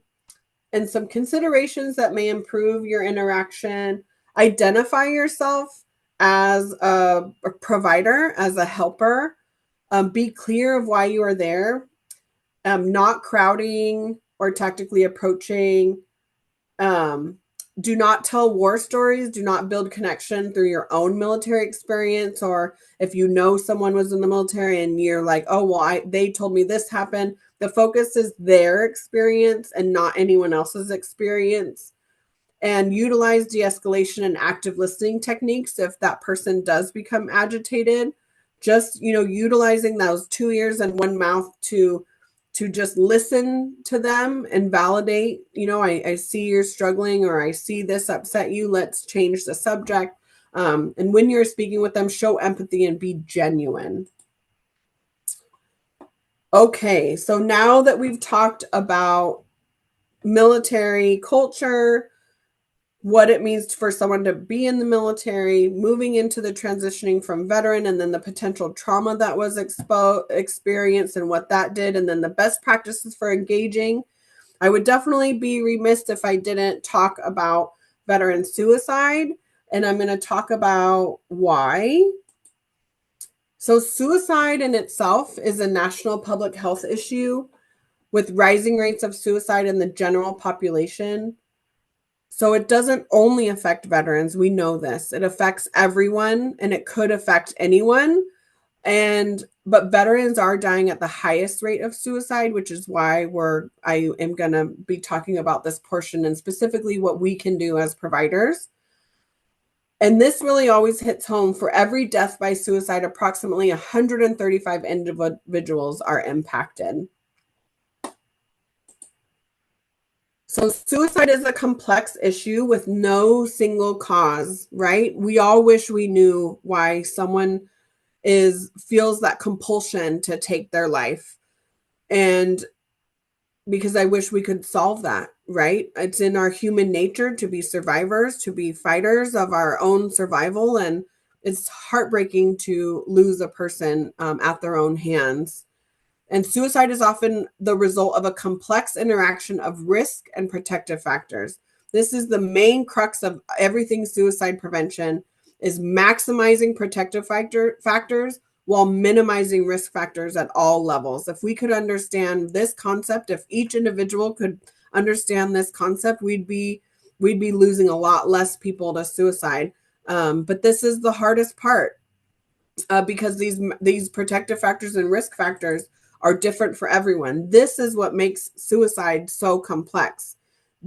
[SPEAKER 3] and some considerations that may improve your interaction. Identify yourself as a provider, as a helper. Be clear of why you are there. Not crowding or tactically approaching. Do not tell war stories. Do not build connection through your own military experience, or if you know someone was in the military and you're like, oh, well, they told me this happened. The focus is their experience and not anyone else's experience. And utilize de-escalation and active listening techniques if that person does become agitated. Just, utilizing those 2 ears and 1 mouth to just listen to them and validate, I see you're struggling, or I see this upset you. Let's change the subject. And when you're speaking with them, show empathy and be genuine. Okay, so now that we've talked about military culture, what it means for someone to be in the military, moving into the transitioning from veteran, and then the potential trauma that was experienced and what that did, and then the best practices for engaging. I would definitely be remiss if I didn't talk about veteran suicide, and I'm going to talk about why. So suicide in itself is a national public health issue with rising rates of suicide in the general population. So it doesn't only affect veterans. We know this. It affects everyone, and it could affect anyone. But veterans are dying at the highest rate of suicide, which is why I am going to be talking about this portion and specifically what we can do as providers. And this really always hits home. For every death by suicide, approximately 135 individuals are impacted. So suicide is a complex issue with no single cause, right? We all wish we knew why someone feels that compulsion to take their life. And because I wish we could solve that, right? It's in our human nature to be survivors, to be fighters of our own survival. And it's heartbreaking to lose a person at their own hands. And suicide is often the result of a complex interaction of risk and protective factors. This is the main crux of everything suicide prevention, is maximizing protective factors while minimizing risk factors at all levels. If we could understand this concept, if each individual could understand this concept, we'd be losing a lot less people to suicide. But this is the hardest part because these protective factors and risk factors are different for everyone. This is what makes suicide so complex.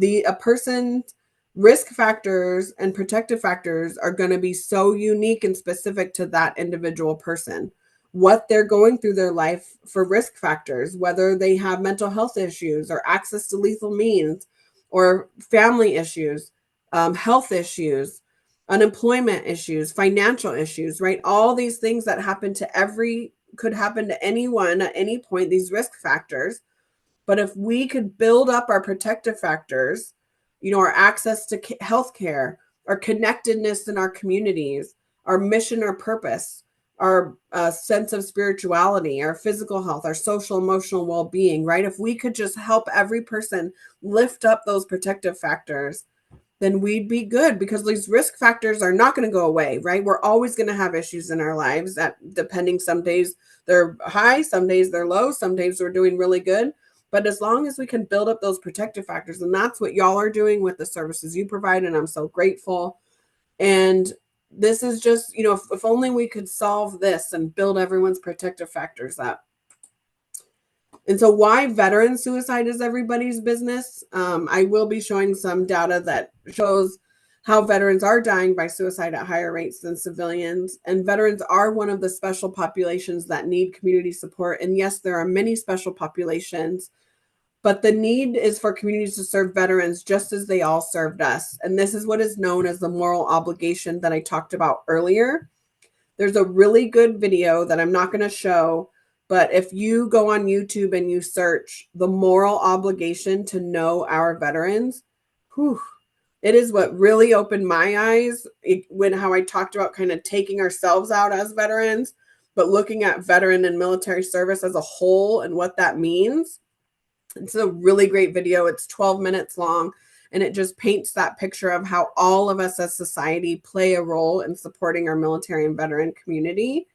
[SPEAKER 3] A person's risk factors and protective factors are going to be so unique and specific to that individual person. What they're going through their life for risk factors, whether they have mental health issues or access to lethal means or family issues, health issues, unemployment issues, financial issues, right? All these things that could happen to anyone at any point, these risk factors. But if we could build up our protective factors, our access to healthcare, our connectedness in our communities, our mission or purpose, our sense of spirituality, our physical health, our social, emotional well-being, right? If we could just help every person lift up those protective factors, then we'd be good, because these risk factors are not going to go away, right? We're always going to have issues in our lives depending, some days they're high, some days they're low, some days we're doing really good. But as long as we can build up those protective factors, and that's what y'all are doing with the services you provide, and I'm so grateful. And this is just, if only we could solve this and build everyone's protective factors up. And so why veteran suicide is everybody's business. I will be showing some data that shows how veterans are dying by suicide at higher rates than civilians. And veterans are one of the special populations that need community support. And yes, there are many special populations, but the need is for communities to serve veterans just as they all served us. And this is what is known as the moral obligation that I talked about earlier. There's a really good video that I'm not going to show, but if you go on YouTube and you search the moral obligation to know our veterans, it is what really opened my eyes when how I talked about kind of taking ourselves out as veterans, but looking at veteran and military service as a whole and what that means. It's a really great video. It's 12 minutes long, and it just paints that picture of how all of us as society play a role in supporting our military and veteran community.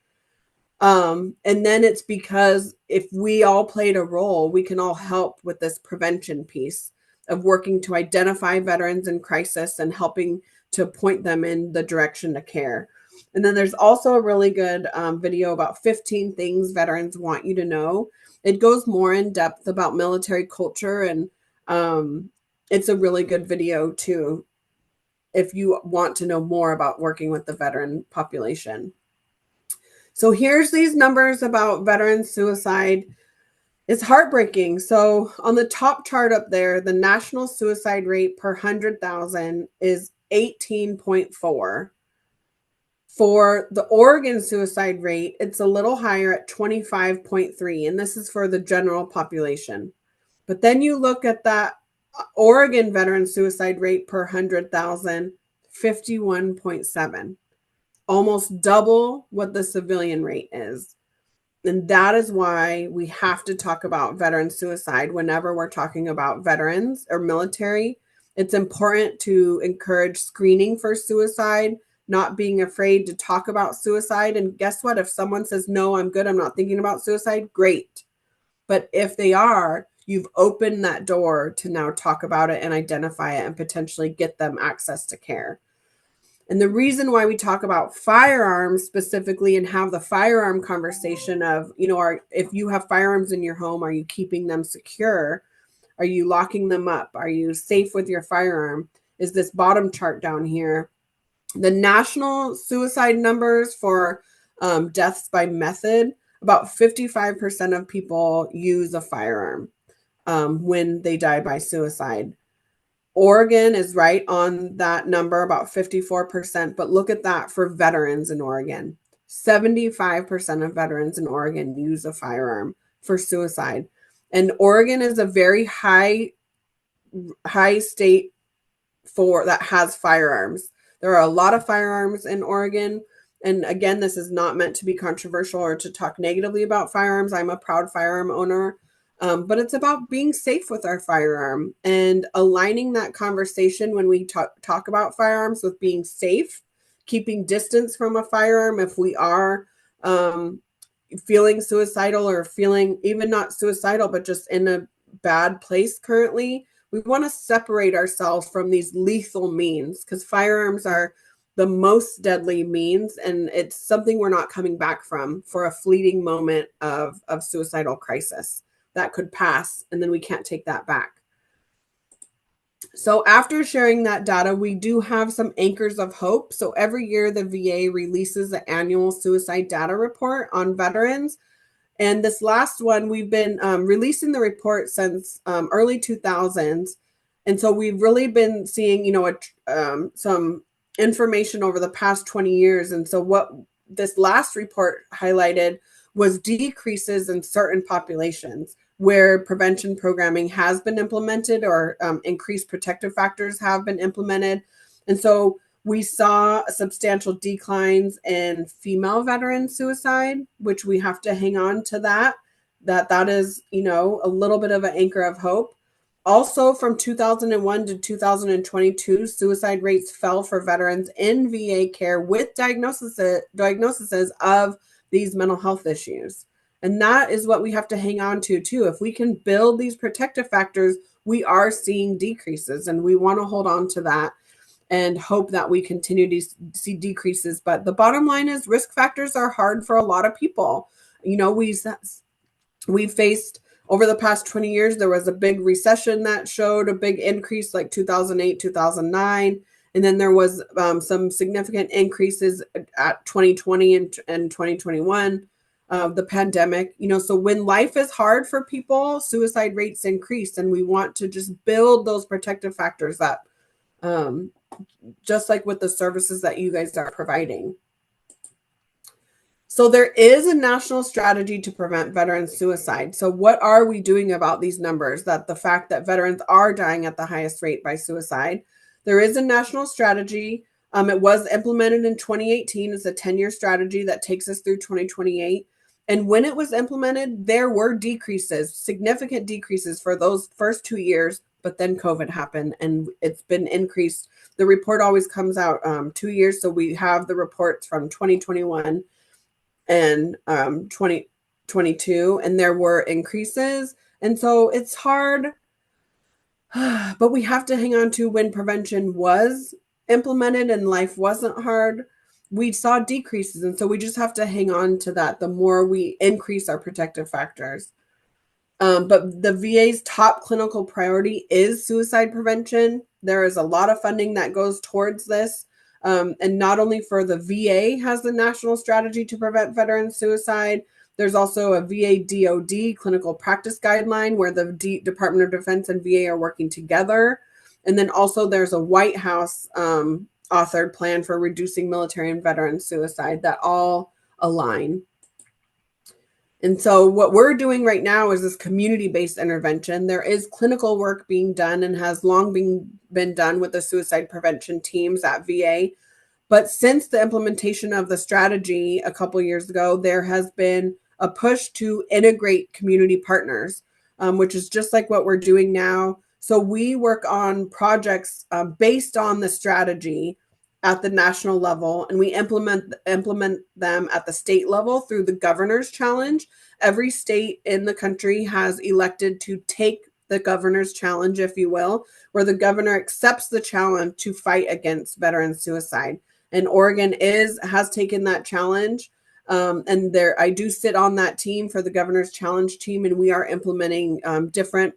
[SPEAKER 3] And then it's because if we all played a role, we can all help with this prevention piece of working to identify veterans in crisis and helping to point them in the direction to care. And then there's also a really good video about 15 things veterans want you to know. It goes more in depth about military culture, and it's a really good video too if you want to know more about working with the veteran population. So here's these numbers about veteran suicide. It's heartbreaking. So on the top chart up there, the national suicide rate per 100,000 is 18.4. For the Oregon suicide rate, it's a little higher at 25.3, and this is for the general population. But then you look at that Oregon veteran suicide rate per 100,000, 51.7, almost double what the civilian rate is. And that is why we have to talk about veteran suicide whenever we're talking about veterans or military. It's important to encourage screening for suicide, not being afraid to talk about suicide. And guess what? If someone says, no, I'm good, I'm not thinking about suicide, great. But if they are, you've opened that door to now talk about it and identify it and potentially get them access to care. And the reason why we talk about firearms specifically and have the firearm conversation of, if you have firearms in your home, are you keeping them secure? Are you locking them up? Are you safe with your firearm? Is this bottom chart down here. The national suicide numbers for deaths by method, about 55% of people use a firearm when they die by suicide. Oregon is right on that number, about 54%. But look at that for veterans in Oregon. 75% of veterans in Oregon use a firearm for suicide. And Oregon is a very high state that has firearms. There are a lot of firearms in Oregon. And again, this is not meant to be controversial or to talk negatively about firearms. I'm a proud firearm owner. But it's about being safe with our firearm and aligning that conversation when we talk about firearms with being safe, keeping distance from a firearm if we are feeling suicidal or feeling even not suicidal, but just in a bad place currently. We want to separate ourselves from these lethal means because firearms are the most deadly means, and it's something we're not coming back from for a fleeting moment of suicidal crisis. That could pass, and then we can't take that back. So after sharing that data, we do have some anchors of hope. So every year, the VA releases an annual suicide data report on veterans. And this last one, we've been releasing the report since early 2000s. And so we've really been seeing, some information over the past 20 years. And so what this last report highlighted was decreases in certain populations where prevention programming has been implemented or increased protective factors have been implemented. And so we saw substantial declines in female veteran suicide, which we have to hang on to that is, a little bit of an anchor of hope. Also from 2001 to 2022, suicide rates fell for veterans in VA care with diagnoses of these mental health issues. And that is what we have to hang on to too. If we can build these protective factors, we are seeing decreases, and we want to hold on to that and hope that we continue to see decreases. But the bottom line is risk factors are hard for a lot of people. We've faced over the past 20 years, there was a big recession that showed a big increase like 2008, 2009. And then there was some significant increases at 2020 and 2021. The pandemic, so when life is hard for people, suicide rates increase, and we want to just build those protective factors up, just like with the services that you guys are providing. So there is a national strategy to prevent veteran suicide. So what are we doing about these numbers? That the fact that veterans are dying at the highest rate by suicide. There is a national strategy. It was implemented in 2018. It's a 10-year strategy that takes us through 2028. And when it was implemented, there were decreases, significant decreases for those first 2 years, but then COVID happened and it's been increased. The report always comes out 2 years. So we have the reports from 2021 and 2022, and there were increases. And so it's hard, but we have to hang on to when prevention was implemented and life wasn't hard. We saw decreases. And so we just have to hang on to that the more we increase our protective factors. But the VA's top clinical priority is suicide prevention. There is a lot of funding that goes towards this. And not only for the VA has the national strategy to prevent veteran suicide, there's also a VA DOD clinical practice guideline where the Department of Defense and VA are working together. And then also there's a White House authored plan for reducing military and veteran suicide that all align. And so what we're doing right now is this community-based intervention. There is clinical work being done and has long been done with the suicide prevention teams at VA. But since the implementation of the strategy a couple years ago, there has been a push to integrate community partners, which is just like what we're doing now. So we work on projects based on the strategy at the national level, and we implement them at the state level through the Governor's Challenge. Every state in the country has elected to take the Governor's Challenge, if you will, where the governor accepts the challenge to fight against veteran suicide. And Oregon has taken that challenge. And there, I do sit on that team for the Governor's Challenge team, and we are implementing different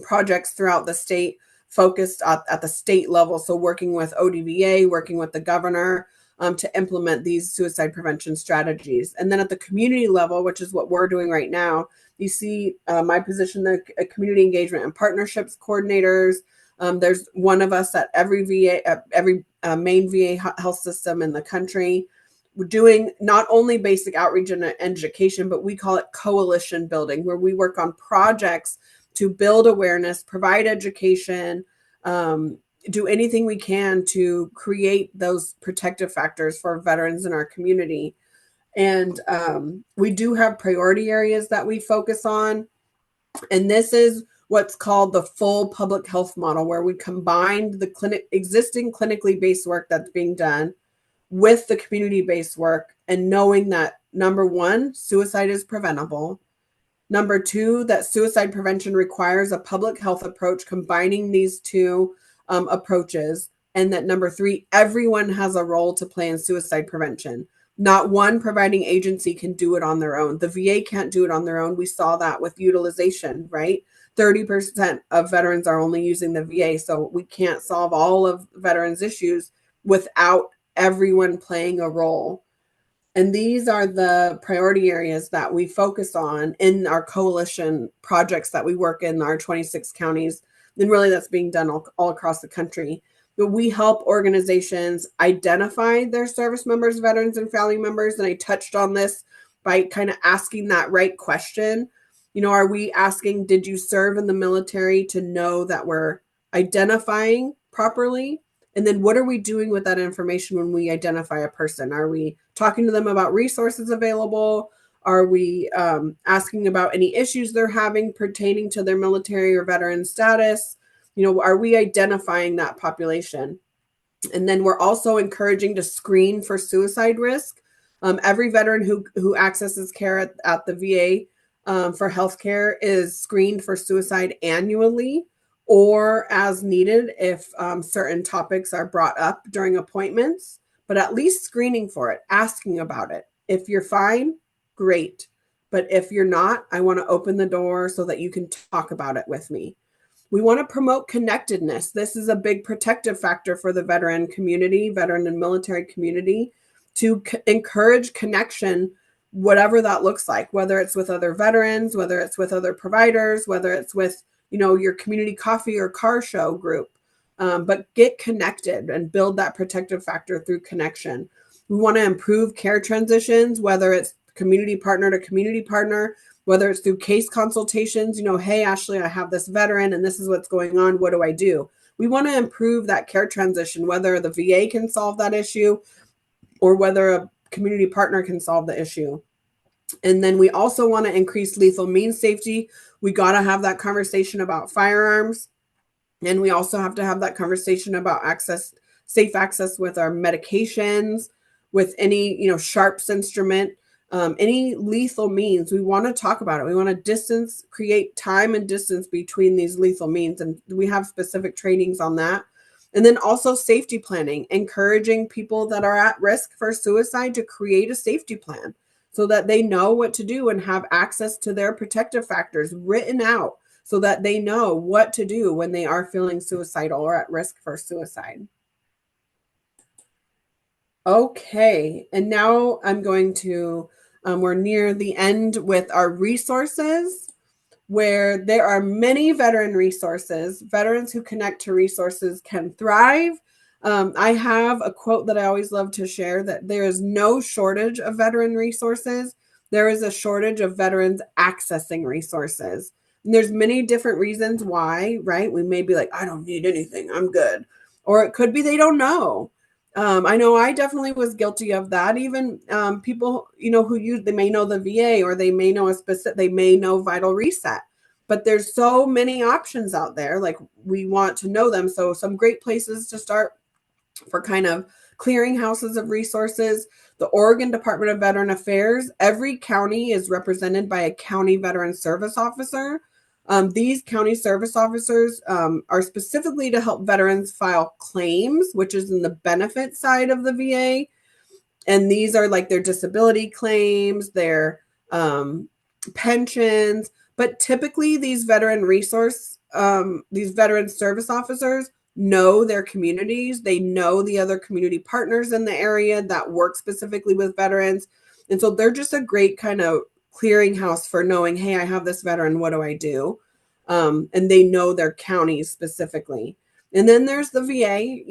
[SPEAKER 3] projects throughout the state focused at the state level. So working with ODVA, working with the governor to implement these suicide prevention strategies. And then at the community level, which is what we're doing right now, you see my position, the community engagement and partnerships coordinators. There's one of us at every VA, every main VA health system in the country. We're doing not only basic outreach and education, but we call it coalition building, where we work on projects to build awareness, provide education, do anything we can to create those protective factors for veterans in our community. And we do have priority areas that we focus on. And this is what's called the full public health model, where we combined the existing clinically based work that's being done with the community-based work, and knowing that, number one, suicide is preventable. Number two, that suicide prevention requires a public health approach combining these two approaches. And that number three, everyone has a role to play in suicide prevention. Not one providing agency can do it on their own. The VA can't do it on their own. We saw that with utilization, right? 30% of veterans are only using the VA. So we can't solve all of veterans' issues without everyone playing a role. And these are the priority areas that we focus on in our coalition projects that we work in our 26 counties. And really that's being done all across the country. But we help organizations identify their service members, veterans, and family members. And I touched on this by kind of asking that right question. You know, are we asking, did you serve in the military, to know that we're identifying properly? And then what are we doing with that information when we identify a person? Are we talking to them about resources available? Are we asking about any issues they're having pertaining to their military or veteran status? You know, are we identifying that population? And then we're also encouraging to screen for suicide risk. Every veteran who accesses care at the VA for healthcare is screened for suicide annually, or as needed if certain topics are brought up during appointments, but at least screening for it, asking about it. If you're fine, great. But if you're not, I want to open the door so that you can talk about it with me. We want to promote connectedness. This is a big protective factor for the veteran community, veteran and military community, to encourage connection, whatever that looks like, whether it's with other veterans, whether it's with other providers, whether it's with, you know, your community coffee or car show group, but get connected and build that protective factor through connection. We want to improve care transitions, whether it's community partner to community partner, whether it's through case consultations, you know, hey, Ashley, I have this veteran and this is what's going on. What do I do? We want to improve that care transition, whether the VA can solve that issue or whether a community partner can solve the issue. And then we also want to increase lethal means safety. We got to have that conversation about firearms. And we also have to have that conversation about safe access with our medications, with any, sharps instrument, any lethal means. We want to talk about it. We want to create time and distance between these lethal means. And we have specific trainings on that. And then also safety planning, encouraging people that are at risk for suicide to create a safety plan so that they know what to do and have access to their protective factors written out so that they know what to do when they are feeling suicidal or at risk for suicide. Okay, and now I'm going to, we're near the end with our resources, where there are many veteran resources. Veterans who connect to resources can thrive. I have a quote that I always love to share, that there is no shortage of veteran resources. There is a shortage of veterans accessing resources. And there's many different reasons why, right? We may be like, I don't need anything, I'm good. Or it could be they don't know. I know I definitely was guilty of that. Even people, they may know the VA, or they may know they may know Vital Reset, but there's so many options out there. Like, we want to know them. So some great places to start for kind of clearinghouses of resources: the Oregon Department of Veteran Affairs. Every county is represented by a county veteran service officer. These county service officers are specifically to help veterans file claims, which is in the benefit side of the VA. And these are like their disability claims, their pensions. But typically these veteran service officers know their communities. They know the other community partners in the area that work specifically with veterans. And so they're just a great kind of clearinghouse for knowing, hey, I have this veteran, what do I do? And they know their counties specifically. And then there's the VA.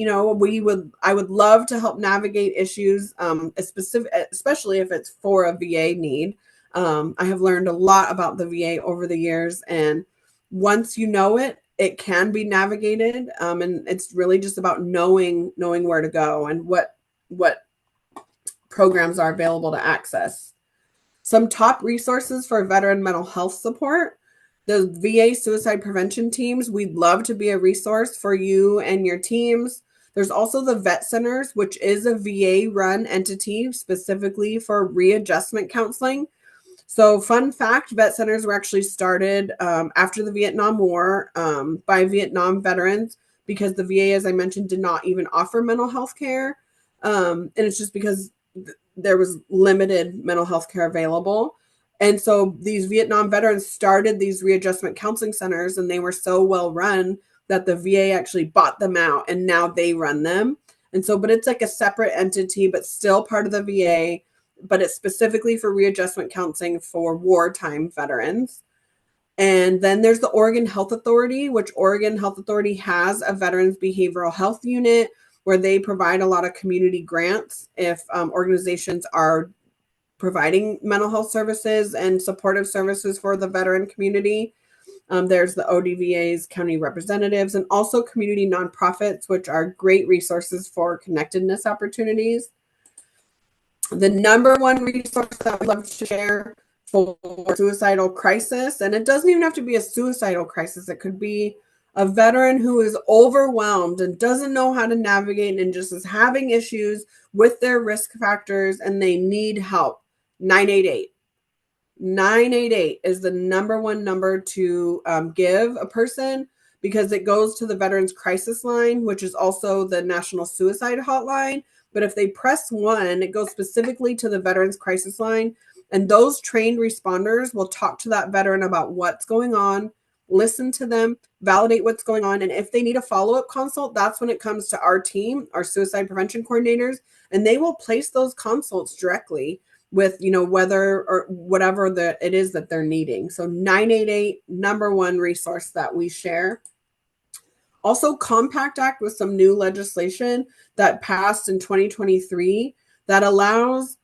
[SPEAKER 3] I would love to help navigate issues, especially if it's for a VA need. I have learned a lot about the VA over the years, and once you know it, it can be navigated. And it's really just about knowing where to go and what programs are available to access. Some top resources for veteran mental health support: the VA suicide prevention teams. We'd love to be a resource for you and your teams. There's also the Vet Centers, which is a VA-run entity specifically for readjustment counseling. So, fun fact, Vet Centers were actually started after the Vietnam War by Vietnam veterans, because the VA, as I mentioned, did not even offer mental health care. And it's just because there was limited mental health care available. And so these Vietnam veterans started these readjustment counseling centers, and they were so well run that the VA actually bought them out, and now they run them. And so, but it's like a separate entity, but still part of the VA, but it's specifically for readjustment counseling for wartime veterans. And then there's the Oregon Health Authority, which Oregon Health Authority has a veterans behavioral health unit where they provide a lot of community grants if organizations are providing mental health services and supportive services for the veteran community. There's the ODVA's county representatives, and also community nonprofits, which are great resources for connectedness opportunities. The number one resource that we love to share for suicidal crisis, and it doesn't even have to be a suicidal crisis. It could be a veteran who is overwhelmed and doesn't know how to navigate and just is having issues with their risk factors and they need help. 988. 988 is the number one number to give a person, because it goes to the Veterans Crisis Line, which is also the National Suicide Hotline. But if they press 1, it goes specifically to the Veterans Crisis Line. And those trained responders will talk to that veteran about what's going on, listen to them, validate what's going on. And if they need a follow-up consult, that's when it comes to our team, our suicide prevention coordinators, and they will place those consults directly with, whether or whatever it is that they're needing. So 988, number one resource that we share. Also, Compact Act with some new legislation that passed in 2023 that allows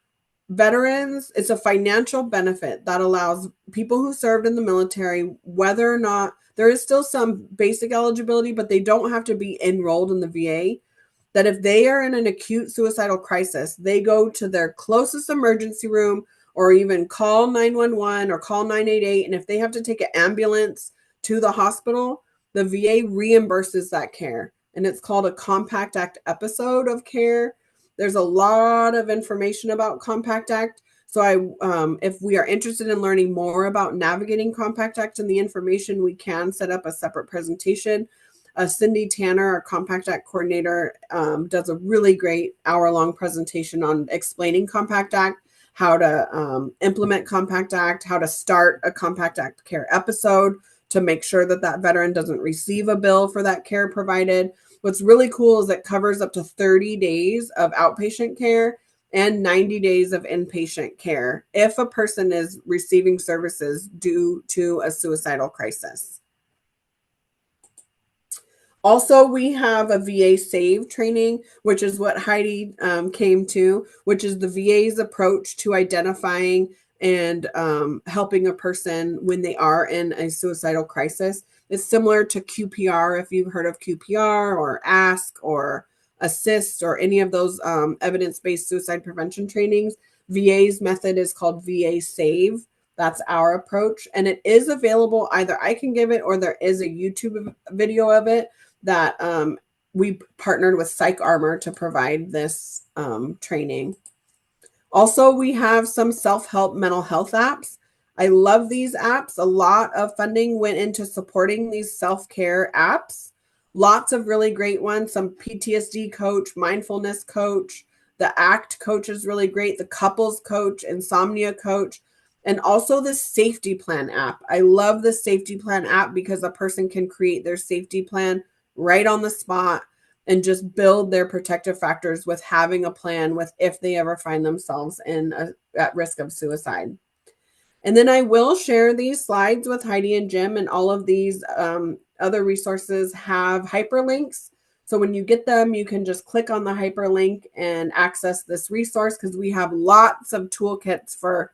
[SPEAKER 3] veterans, it's a financial benefit that allows people who served in the military, whether or not there is still some basic eligibility, but they don't have to be enrolled in the VA, that if they are in an acute suicidal crisis, they go to their closest emergency room or even call 911 or call 988. And if they have to take an ambulance to the hospital, the VA reimburses that care. And it's called a Compact Act episode of care. There's a lot of information about Compact Act. So if we are interested in learning more about navigating Compact Act and the information, we can set up a separate presentation. Cindy Tanner, our Compact Act coordinator, does a really great hour-long presentation on explaining Compact Act, how to implement Compact Act, how to start a Compact Act care episode to make sure that that veteran doesn't receive a bill for that care provided. What's really cool is it covers up to 30 days of outpatient care and 90 days of inpatient care if a person is receiving services due to a suicidal crisis. Also, we have a VA SAVE training, which is what Heidi came to, which is the VA's approach to identifying and helping a person when they are in a suicidal crisis. It's similar to QPR, if you've heard of QPR or ASK or ASSIST or any of those evidence-based suicide prevention trainings. VA's method is called VA SAVE. That's our approach. And it is available. Either I can give it or there is a YouTube video of it that we partnered with PsychArmor to provide this training. Also, we have some self-help mental health apps. I love these apps. A lot of funding went into supporting these self-care apps. Lots of really great ones. Some PTSD coach, mindfulness coach, the ACT coach is really great. The couples coach, insomnia coach, and also the safety plan app. I love the safety plan app because a person can create their safety plan right on the spot and just build their protective factors with having a plan with if they ever find themselves at risk of suicide. And then I will share these slides with Heidi and Jim, and all of these other resources have hyperlinks. So when you get them, you can just click on the hyperlink and access this resource because we have lots of toolkits for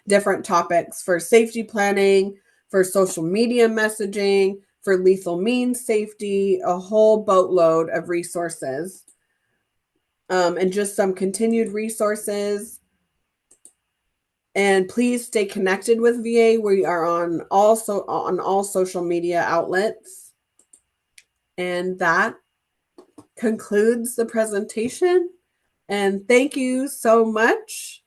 [SPEAKER 3] different topics, for safety planning, for social media messaging, for lethal means safety, a whole boatload of resources, and just some continued resources. And please stay connected with VA. We are on all social media outlets. And that concludes the presentation. And thank you so much.